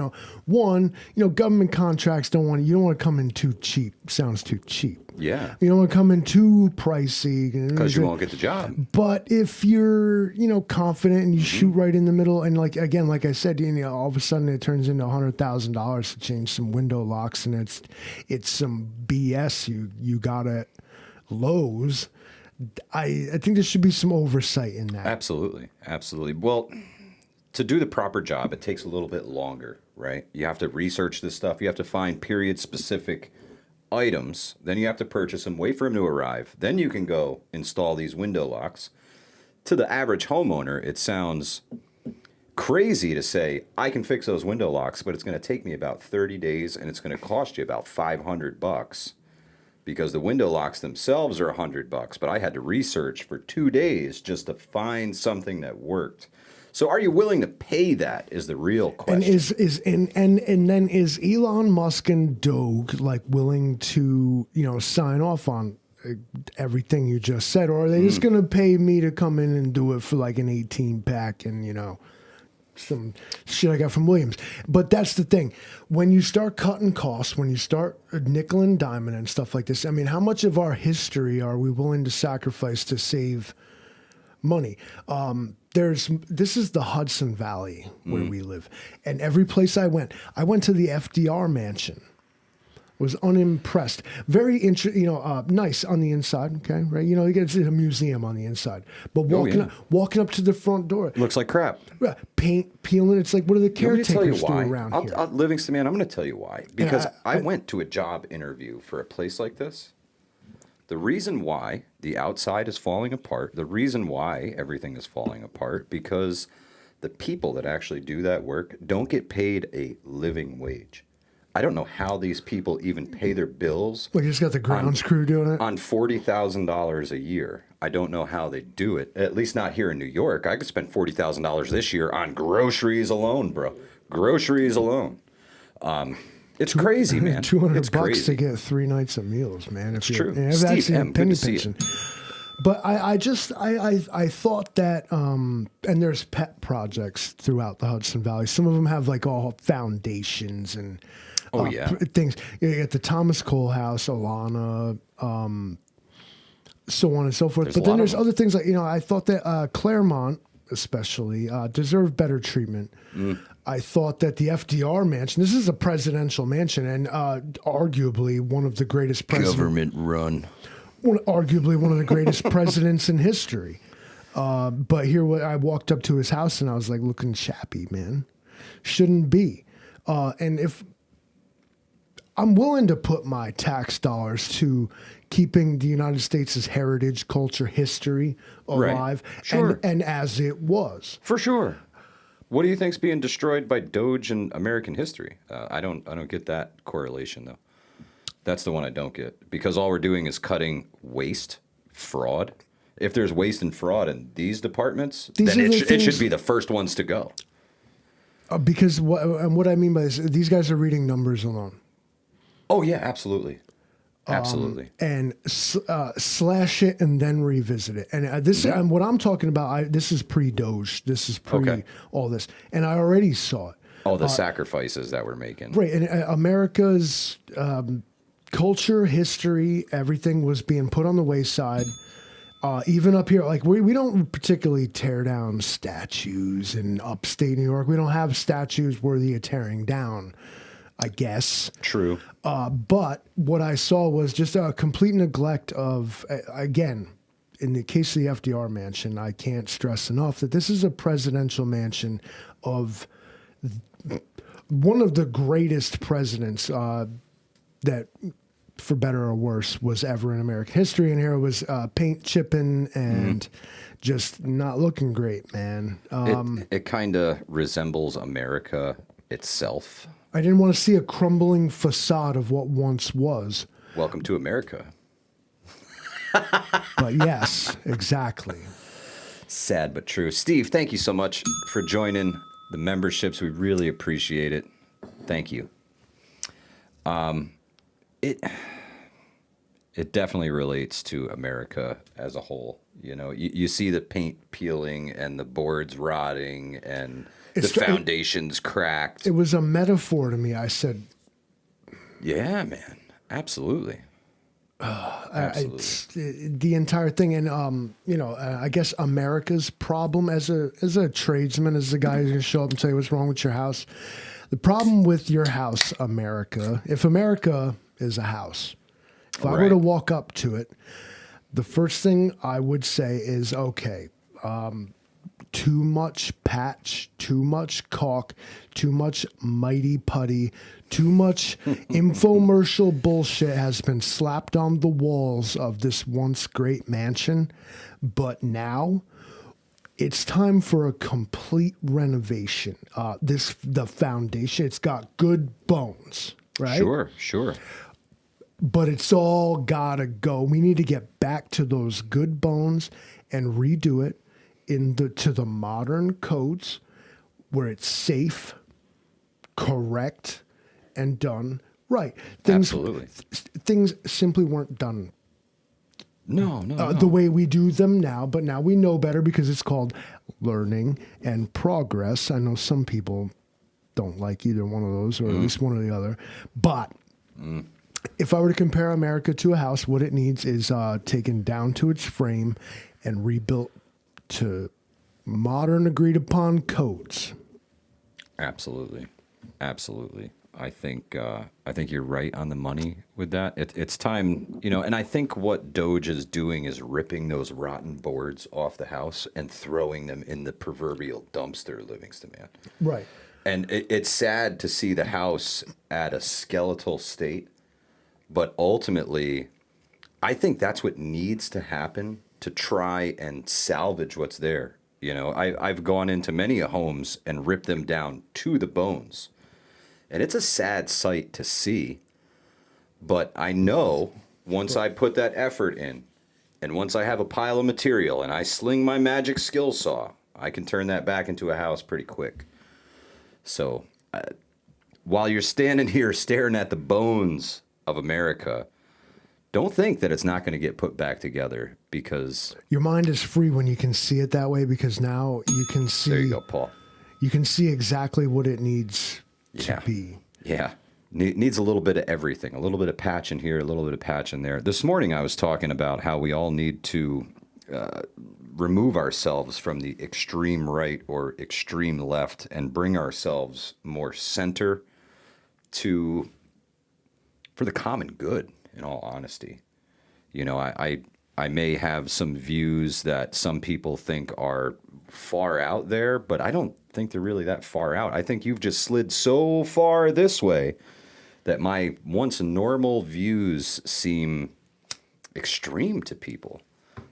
one, government contracts you don't want to come in too cheap. Sounds too cheap. Yeah. You don't want to come in too pricey Because you won't get the job. But if you're, confident and you shoot right in the middle, and like I said, all of a sudden it turns into $100,000 to change some window locks, and it's some BS you got at Lowe's. I think there should be some oversight in that. Absolutely, absolutely. Well, to do the proper job, it takes a little bit longer, right? You have to research this stuff. You have to find period-specific items. Then you have to purchase them, wait for them to arrive. Then you can go install these window locks. To the average homeowner, it sounds crazy to say, I can fix those window locks, but it's going to take me about 30 days and it's going to cost you about $500 because the window locks themselves are $100. But I had to research for 2 days just to find something that worked. So are you willing to pay that is the real question. And then is Elon Musk and Doge like willing to, sign off on everything you just said, or are they just going to pay me to come in and do it for like an 18 pack and, some shit I got from Williams? But that's the thing. When you start cutting costs, when you start nickel and diamond and stuff like this, I mean, how much of our history are we willing to sacrifice to save money? This is the Hudson Valley where we live, and every place I went to the FDR mansion. Was unimpressed. Very interesting, nice on the inside. Okay, right? You get to a museum on the inside, but walking up to the front door, looks like crap. Paint peeling. It's like, what do the caretakers do around here? Livingston, man, I'm going to tell you why. Because I went to a job interview for a place like this. The reason why the outside is falling apart, the reason why everything is falling apart, because the people that actually do that work don't get paid a living wage. I don't know how these people even pay their bills. Well, you just got the grounds crew doing it? On $40,000 a year. I don't know how they do it, at least not here in New York. I could spend $40,000 this year on groceries alone, bro. Groceries alone. It's crazy, man. $200 to get 3 nights of meals, man. It's true. Steve M, good to see you. But I thought that, and there's pet projects throughout the Hudson Valley. Some of them have like all foundations and things. You got the Thomas Cole House, Alana, so on and so forth. But then there's other things like, I thought that Claremont especially deserved better treatment. I thought that the FDR mansion, this is a presidential mansion, and arguably one of the greatest government run. Arguably one of the greatest presidents in history. But here, I walked up to his house and I was like, looking chappy, man. Shouldn't be. And if I'm willing to put my tax dollars to keeping the United States' heritage, culture, history alive, right. Sure. and as it was. For sure. What do you think's being destroyed by Doge and American history? I don't get that correlation though. That's the one I don't get, because all we're doing is cutting waste, fraud. If there's waste and fraud in these departments, then it should be the first ones to go. Because what I mean by this, these guys are reading numbers alone. Oh yeah, absolutely, absolutely. And slash it and then revisit it. And this, and what I'm talking about, this is pre-Doge. This is pre all this, and I already saw it. All the sacrifices that we're making. Right, and America's culture, history, everything was being put on the wayside. Even up here, like we don't particularly tear down statues in upstate New York. We don't have statues worthy of tearing down, I guess. True. But what I saw was just a complete neglect of, again, in the case of the FDR mansion, I can't stress enough that this is a presidential mansion of one of the greatest presidents that, for better or worse, was ever in American history. And here it was paint chipping and just not looking great, man. It kind of resembles America itself. I didn't want to see a crumbling facade of what once was. Welcome to America. But yes, exactly. Sad but true. Steve, thank you so much for joining the memberships. We really appreciate it. Thank you. It it definitely relates to America as a whole. You know, you see the paint peeling and the boards rotting and the foundations cracked. It was a metaphor to me. I said, yeah, man, absolutely. Absolutely. the entire thing, and I guess America's problem as a tradesman, as a guy who's gonna show up and tell you what's wrong with your house. The problem with your house, America, if America is a house, if I were to walk up to it, the first thing I would say is, okay, too much patch, too much caulk, too much mighty putty, too much infomercial bullshit has been slapped on the walls of this once great mansion. But now it's time for a complete renovation. The foundation, it's got good bones, right? Sure. But it's all gotta go. We need to get back to those good bones and redo it to the modern codes where it's safe, correct, and done right. Absolutely. Things simply weren't done No. the way we do them now, but now we know better because it's called learning and progress. I know some people don't like either one of those, or at least one or the other. But if I were to compare America to a house, what it needs is taken down to its frame and rebuilt to modern agreed upon codes. Absolutely. I think you're right on the money with that. It's time, and I think what Doge is doing is ripping those rotten boards off the house and throwing them in the proverbial dumpster, Livingston, man. Right. And it's sad to see the house at a skeletal state, but ultimately, I think that's what needs to happen to try and salvage what's there. I've gone into many homes and ripped them down to the bones. And it's a sad sight to see. But I know once I put that effort in, and once I have a pile of material and I sling my magic skill saw, I can turn that back into a house pretty quick. So while you're standing here staring at the bones of America, don't think that it's not going to get put back together, because your mind is free when you can see it that way, because now you can see. There you go, Paul. You can see exactly what it needs to be. Yeah. Needs a little bit of everything, a little bit of patch in here, a little bit of patch in there. This morning I was talking about how we all need to remove ourselves from the extreme right or extreme left and bring ourselves more center for the common good, in all honesty. I may have some views that some people think are far out there, but I don't think they're really that far out. I think you've just slid so far this way that my once normal views seem extreme to people.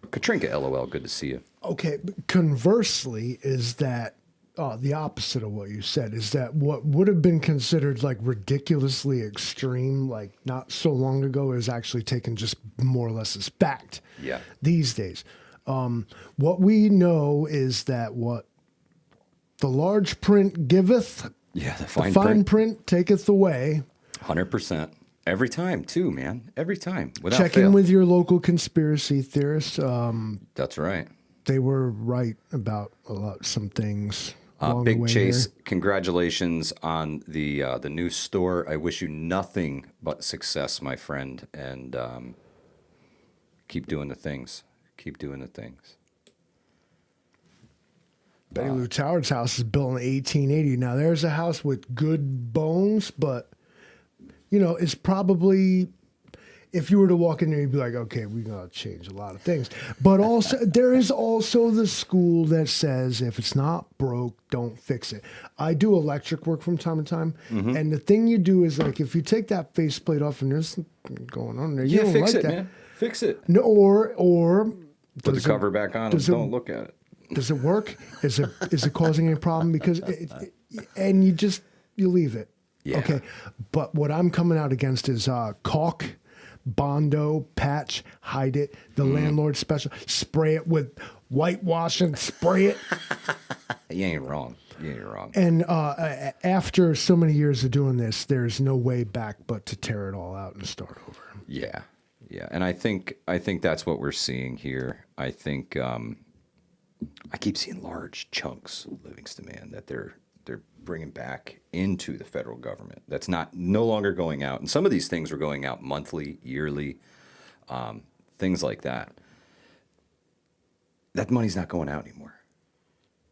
Katrinka, LOL, good to see you. Okay, conversely is that the opposite of what you said is that what would have been considered like ridiculously extreme, like not so long ago, is actually taken just more or less as fact. Yeah. These days. What we know is that what the large print giveth, the fine print taketh away. 100%. Every time, too, man. Every time. Without Check fail. in with your local conspiracy theorists. That's right. They were right about some things. Along the Big way Chase, here. Congratulations on the new store. I wish you nothing but success, my friend, and keep doing the things. Keep doing the things. Betty Lou Toward's house is built in 1880. Now, there's a house with good bones, but, it's probably, if you were to walk in there, you'd be like, okay, we got to change a lot of things. But also, there is also the school that says if it's not broke, don't fix it. I do electric work from time to time, and the thing you do is, like, if you take that faceplate off and there's something going on there, you don't fix like it, that. man. Fix it. No, or Put the cover back on and don't look at it. Does it work? Is it causing any problem? Because and you leave it. Yeah. Okay. But what I'm coming out against is caulk, Bondo, patch, hide it. The landlord special, spray it with whitewash and spray it. You ain't wrong. You ain't wrong. And after so many years of doing this, there's no way back but to tear it all out and start over. Yeah, yeah, and I think that's what we're seeing here. I think I keep seeing large chunks of Livingston, man, that they're bringing back into the federal government. That's no longer going out, and some of these things were going out monthly, yearly, things like that. That money's not going out anymore.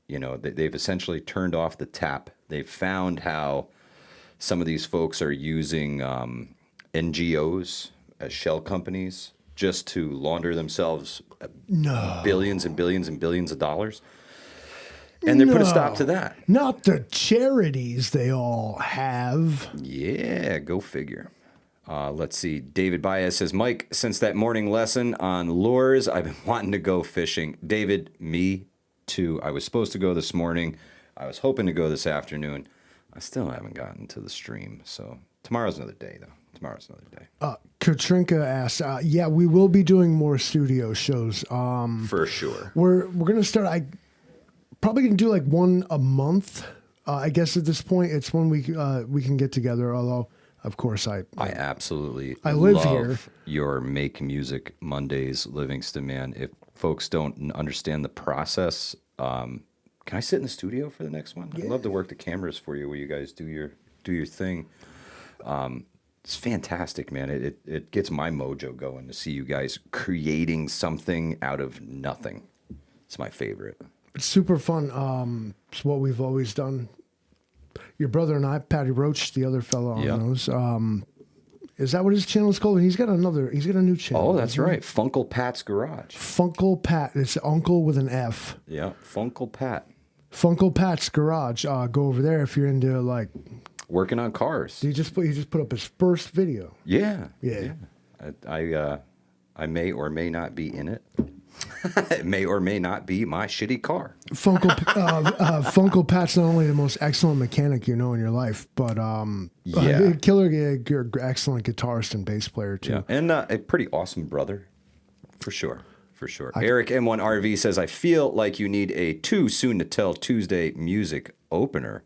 You know, they've essentially turned off the tap. They've found how some of these folks are using NGOs as shell companies just to launder themselves billions and billions and billions of dollars. And they put a stop to that. Not the charities they all have. Yeah, go figure. Let's see. David Baez says, Mike, since that morning lesson on lures, I've been wanting to go fishing. David, me too. I was supposed to go this morning. I was hoping to go this afternoon. I still haven't gotten to the stream. So tomorrow's another day, though. Tomorrow's another day. Katrinka asks, yeah, we will be doing more studio shows. For sure. We're going to start, probably going to do like one a month. I guess at this point, it's when we can get together, although... Of course, I absolutely live love here. Your Make Music Mondays, Livingston, man. If folks don't understand the process, can I sit in the studio for the next one? Yeah. I'd love to work the cameras for you where you guys do your thing. It's fantastic, man. It gets my mojo going to see you guys creating something out of nothing. It's my favorite. It's super fun. It's what we've always done. Your brother and I, Patty Roach, the other fellow on those. Is that what his channel is called? He's got a new channel. Oh, that's right. Funkle Pat's Garage. Funkle Pat. It's Uncle with an F. Yeah, Funkle Pat. Funkle Pat's Garage. Go over there if you're into like working on cars. He just put up his first video. Yeah. Yeah. I may or may not be in it. It may or may not be my shitty car. Funkle Pat's not only the most excellent mechanic you know in your life, but killer, excellent guitarist and bass player too. Yeah. And a pretty awesome brother, for sure. For sure. Eric M1RV says, I feel like you need a too soon to tell Tuesday music opener.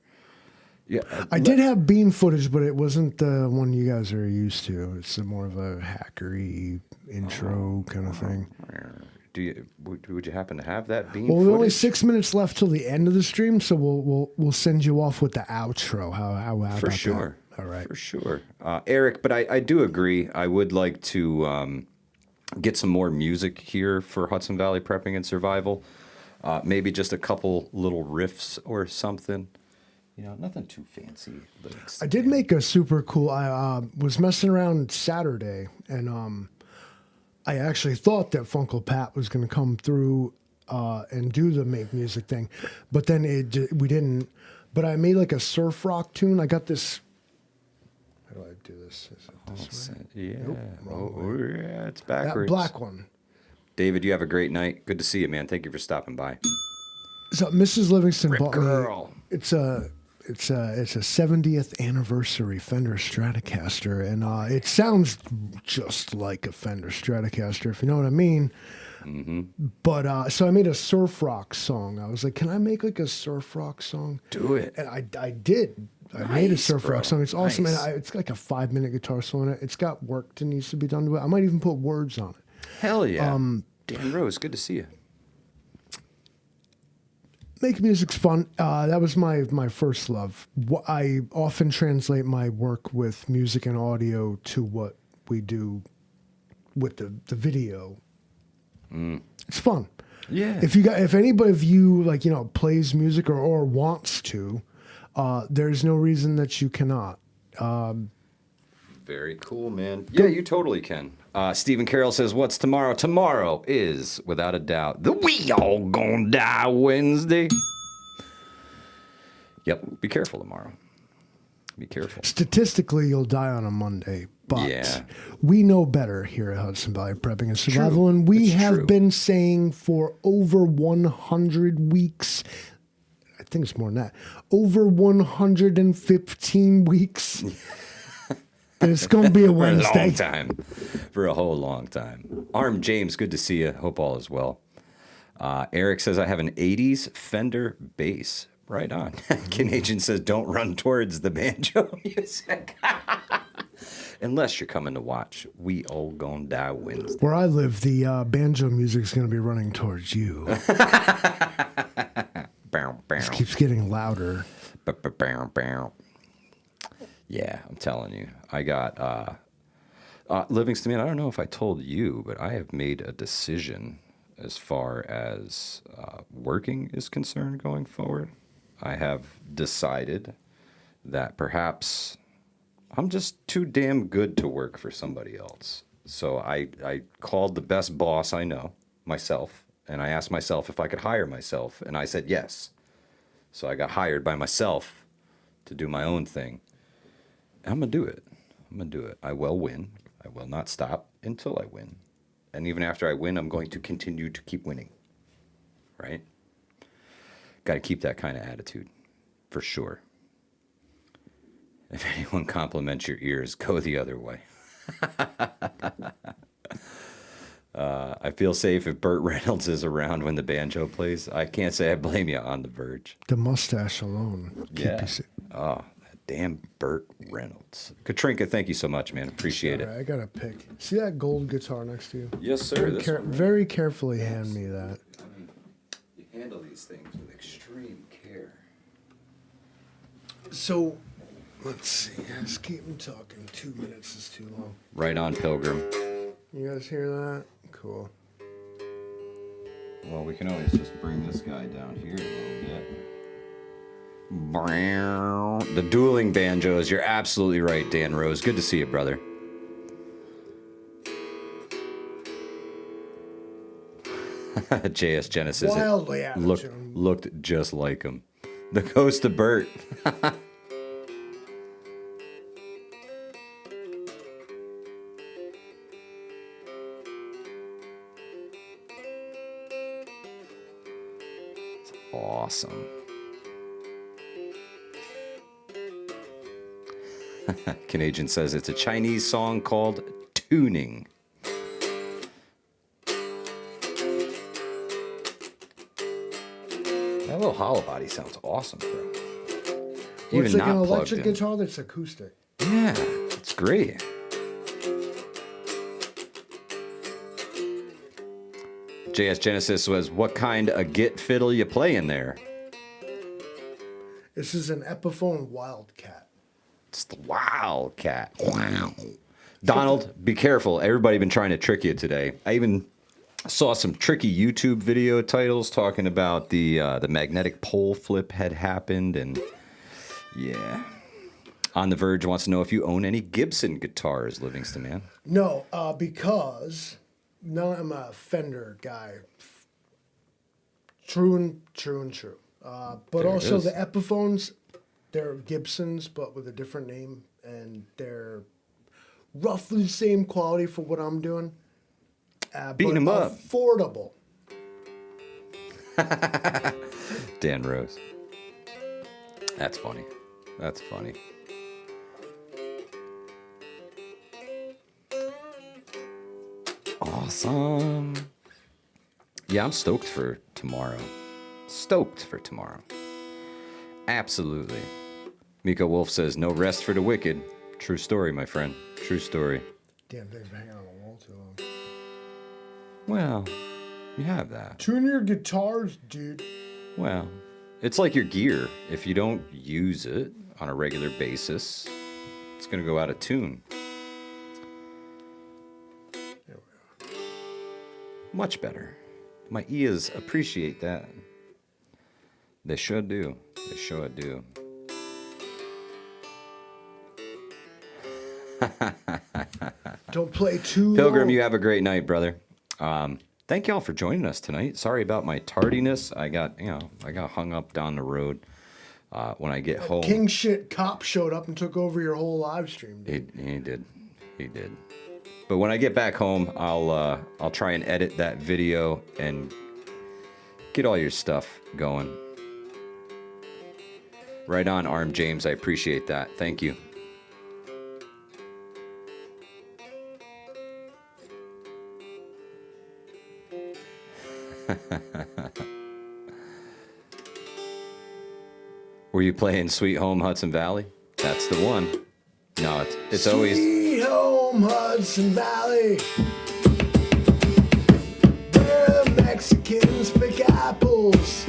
Yeah, I did have Bean footage, but it wasn't the one you guys are used to. It's more of a hackery intro kind of thing. Would you happen to have that Bean? Well, footage? we're only 6 minutes left till the end of the stream, so we'll send you off with the outro. How for about sure? That? All right, for sure, Eric. But I do agree. I would like to get some more music here for Hudson Valley Prepping and Survival. Maybe just a couple little riffs or something. You know, nothing too fancy. I did make a super cool. I was messing around Saturday, and I actually thought that Funkle Pat was going to come through and do the make music thing, but then we didn't. But I made like a surf rock tune. I got this. How do I do this? Is it this way? Yeah. Nope, yeah, it's backwards. That black one. David, you have a great night. Good to see you, man. Thank you for stopping by. So Mrs. Livingston Rip bought girl. me. It's a 70th anniversary Fender Stratocaster, and it sounds just like a Fender Stratocaster, if you know what I mean. Mm-hmm. But so I made a surf rock song. I was like, can I make like a surf rock song? Do it. And I did. I made a surf rock song. It's awesome, nice. and it's like a 5-minute guitar solo in it. It's got work that needs to be done to it. I might even put words on it. Hell yeah. Dan Rose, good to see you. Make music's fun. That was my first love. I often translate my work with music and audio to what we do with the video. It's fun. Yeah. If anybody of you like plays music or wants to, there's no reason that you cannot. Very cool, man. Yeah, you totally can. Stephen Carroll says, what's tomorrow? Tomorrow is, without a doubt, the We All Gonna Die Wednesday. Yep, be careful tomorrow. Be careful. Statistically, you'll die on a Monday, but Yeah. we know better here at Hudson Valley Prepping and Survival, and we have been saying for over 100 weeks, I think it's more than that, over 115 weeks. It's going to be a Wednesday. For a whole long time. Arm James, good to see you. Hope all is well. Eric says, I have an 80s Fender bass. Right on. Canadian says, don't run towards the banjo music. Unless you're coming to watch. We all gonna die Wednesday. Where I live, the banjo music's going to be running towards you. Bow, bow. It keeps getting louder. Bow, bow. Yeah, I'm telling you. I got Livingston, man, I don't know if I told you, but I have made a decision as far as working is concerned going forward. I have decided that perhaps I'm just too damn good to work for somebody else. So I called the best boss I know, myself, and I asked myself if I could hire myself, and I said yes. So I got hired by myself to do my own thing. And I'm going to do it. I'm going to do it. I will win. I will not stop until I win. And even after I win, I'm going to continue to keep winning. Right? Got to keep that kind of attitude, for sure. If anyone compliments your ears, go the other way. I feel safe if Burt Reynolds is around when the banjo plays. I can't say I blame you on The Verge. The mustache alone would keep you safe. Oh, that damn Burt Reynolds. Katrinka, thank you so much, man. Appreciate it. I got to pick. See that gold guitar next to you? Yes, sir. Very carefully hand me that. I mean, you handle these things with extreme care. So, let's see. Let's keep them talking. 2 minutes is too long. Right on, Pilgrim. You guys hear that? Cool. Well, we can always just bring this guy down here a little bit. The dueling banjos. You're absolutely right, Dan Rose. Good to see you, brother. JS Genesis Wildly out of tune. looked just like him. The Ghost of Bert. Awesome. Canadian says it's a Chinese song called Tuning. That little hollow body sounds awesome, bro. Well, it's like an electric guitar that's acoustic. Yeah, it's great. JS Genesis was, what kind of git fiddle you playing there? This is an Epiphone Wildcat. It's the Wildcat. Wow. Donald, be careful. Everybody been trying to trick you today. I even saw some tricky YouTube video titles talking about the magnetic pole flip had happened, and yeah. On the Verge wants to know if you own any Gibson guitars, Livingston, man. No, because I'm a Fender guy. True and true. But There also it is. the Epiphones, they're Gibsons, but with a different name, and they're roughly the same quality for what I'm doing. Beating them up. Affordable. Dan Rose. That's funny. That's funny. Awesome. Yeah, I'm stoked for tomorrow. Absolutely. Miko Wolf says, no rest for the wicked. True story, my friend. True story. Damn thing's been hanging on the wall too long. Well, you have that. Tune your guitars, dude. Well, it's like your gear. If you don't use it on a regular basis, it's going to go out of tune. There we are. Much better. My ears appreciate that. They sure do. They sure do. Don't play too Pilgrim, long. you have a great night, brother. Thank y'all for joining us tonight. Sorry about my tardiness. I got hung up down the road. When I get home, King shit cop showed up and took over your whole live stream, dude. he did. But when I get back home, I'll try and edit that video and get all your stuff going. Right on, Arm James. I appreciate that. Thank you. Were you playing Sweet Home Hudson Valley? That's the one. No, it's always... Sweet Home Hudson Valley, where the Mexicans pick apples.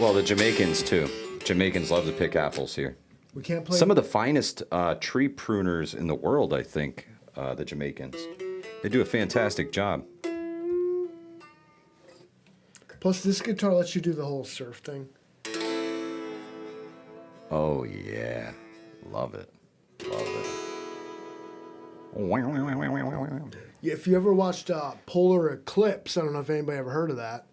Well, the Jamaicans, too. Jamaicans love to pick apples here. We can't play. Some of the finest tree pruners in the world, I think, the Jamaicans. They do a fantastic job. Plus, this guitar lets you do the whole surf thing. Oh, yeah. Love it. Love it. Yeah, if you ever watched Polar Eclipse, I don't know if anybody ever heard of that.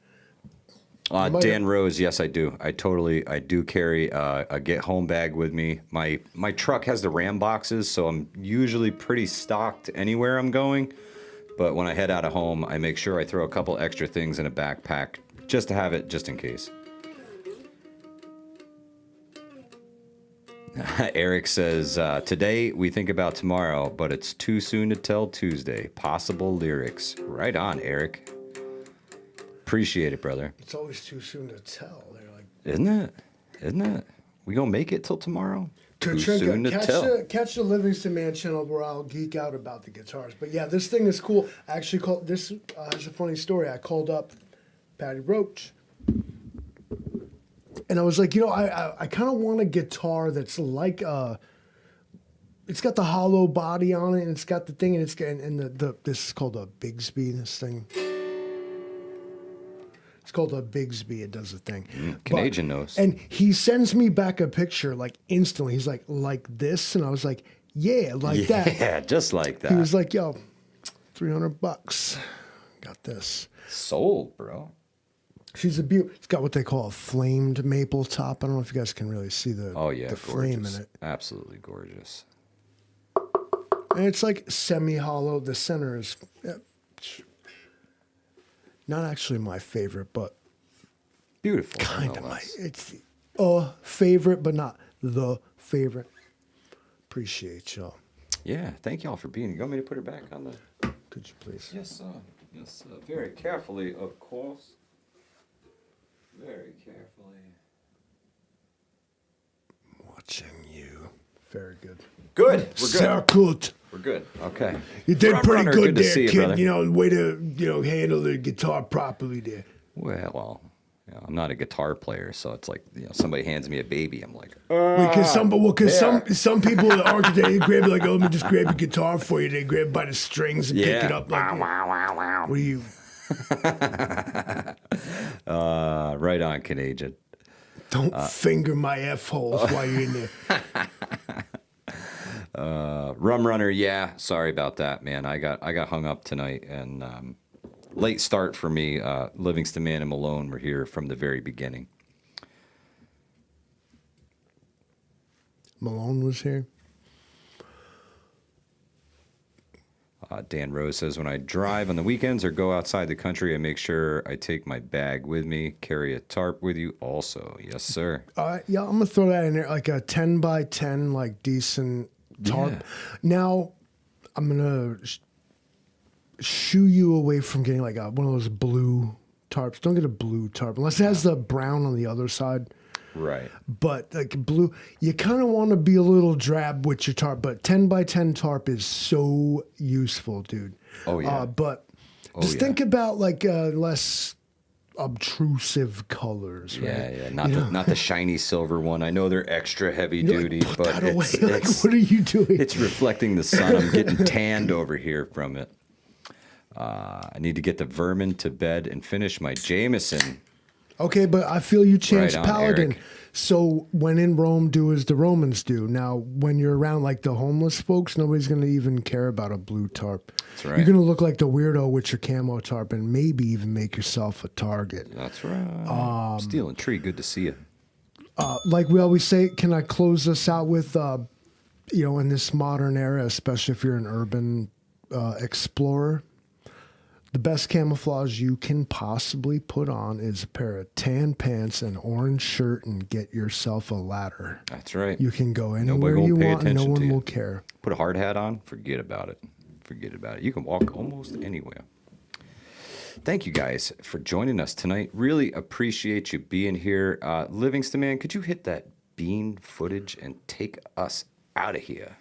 Dan Rose, yes, I do. I do carry a get home bag with me. My truck has the Ram boxes, so I'm usually pretty stocked anywhere I'm going. But when I head out of home, I make sure I throw a couple extra things in a backpack just to have it, just in case. Eric says, today we think about tomorrow, but it's too soon to tell Tuesday. Possible lyrics. Right on, Eric. Appreciate it, brother. It's always too soon to tell. They're like, Isn't it? We gonna make it till tomorrow? Too soon to tell. Catch the Livingston Man channel where I'll geek out about the guitars. But yeah, this thing is cool. I actually called this. It's a funny story. I called up Patty Roach, and I was like, I kind of want a guitar that's like it's got the hollow body on it, and it's got the thing, and this is called a Bigsby. This thing. It's called a Bigsby. It does the thing. Canadian knows. And he sends me back a picture like instantly. He's like this, and I was like, yeah, like that. Yeah, just like that. He was like, yo, $300. Got this. Sold, bro. She's a beaut. It's got what they call a flamed maple top. I don't know if you guys can really see the flame in it. Absolutely gorgeous. And it's like semi-hollow. The center is not actually my favorite, but beautiful. Kind of my. It's a favorite, but not the favorite. Appreciate y'all. Yeah, thank y'all for being here. You want me to put her back on the... Could you please? Yes, sir. Yes, sir. Very carefully, of course. Very carefully. Watching you. Very good. Good. We're good. Sehr gut. We're good. Okay. You did pretty good to there, see you, kid. brother. Way to handle the guitar properly there. Well, I'm not a guitar player, so it's like somebody hands me a baby, I'm like, Because some people that aren't, they grab like, let me just grab your guitar for you. They grab by the strings and pick it up like, wow. What are you? Right on, Canadian. Don't finger my F holes while you're in there. Rum Runner, yeah. Sorry about that, man. I got hung up tonight, and late start for me. Livingston Man and Malone were here from the very beginning. Malone was here. Dan Rose says, when I drive on the weekends or go outside the country, I make sure I take my bag with me. Carry a tarp with you also. Yes, sir. Yeah, I'm going to throw that in there, like a 10 by 10, like decent tarp. Yeah. Now, I'm going to shoo you away from getting like one of those blue tarps. Don't get a blue tarp unless it has the brown on the other side. Right. But like blue, you kind of want to be a little drab with your tarp. But 10 by 10 tarp is so useful, dude. Oh, yeah. But just think about like less obtrusive colors, right? Yeah. Not the shiny silver one. I know they're extra heavy duty, put but that away. it's what are you doing? It's reflecting the sun. I'm getting tanned over here from it. I need to get the vermin to bed and finish my Jameson. Okay, but I feel you changed Right on, Paladin. Eric. So when in Rome, do as the Romans do. Now, when you're around like the homeless folks, nobody's going to even care about a blue tarp. That's right. You're going to look like the weirdo with your camo tarp and maybe even make yourself a target. That's right. Stealing Tree, good to see you. Like we always say, can I close this out with, in this modern era, especially if you're an urban explorer, the best camouflage you can possibly put on is a pair of tan pants, an orange shirt, and get yourself a ladder. That's right. You can go anywhere you want and no one to you. will care. Put a hard hat on, forget about it. Forget about it. You can walk almost anywhere. Thank you guys for joining us tonight. Really appreciate you being here. Livingston, man, could you hit that bean footage and take us out of here?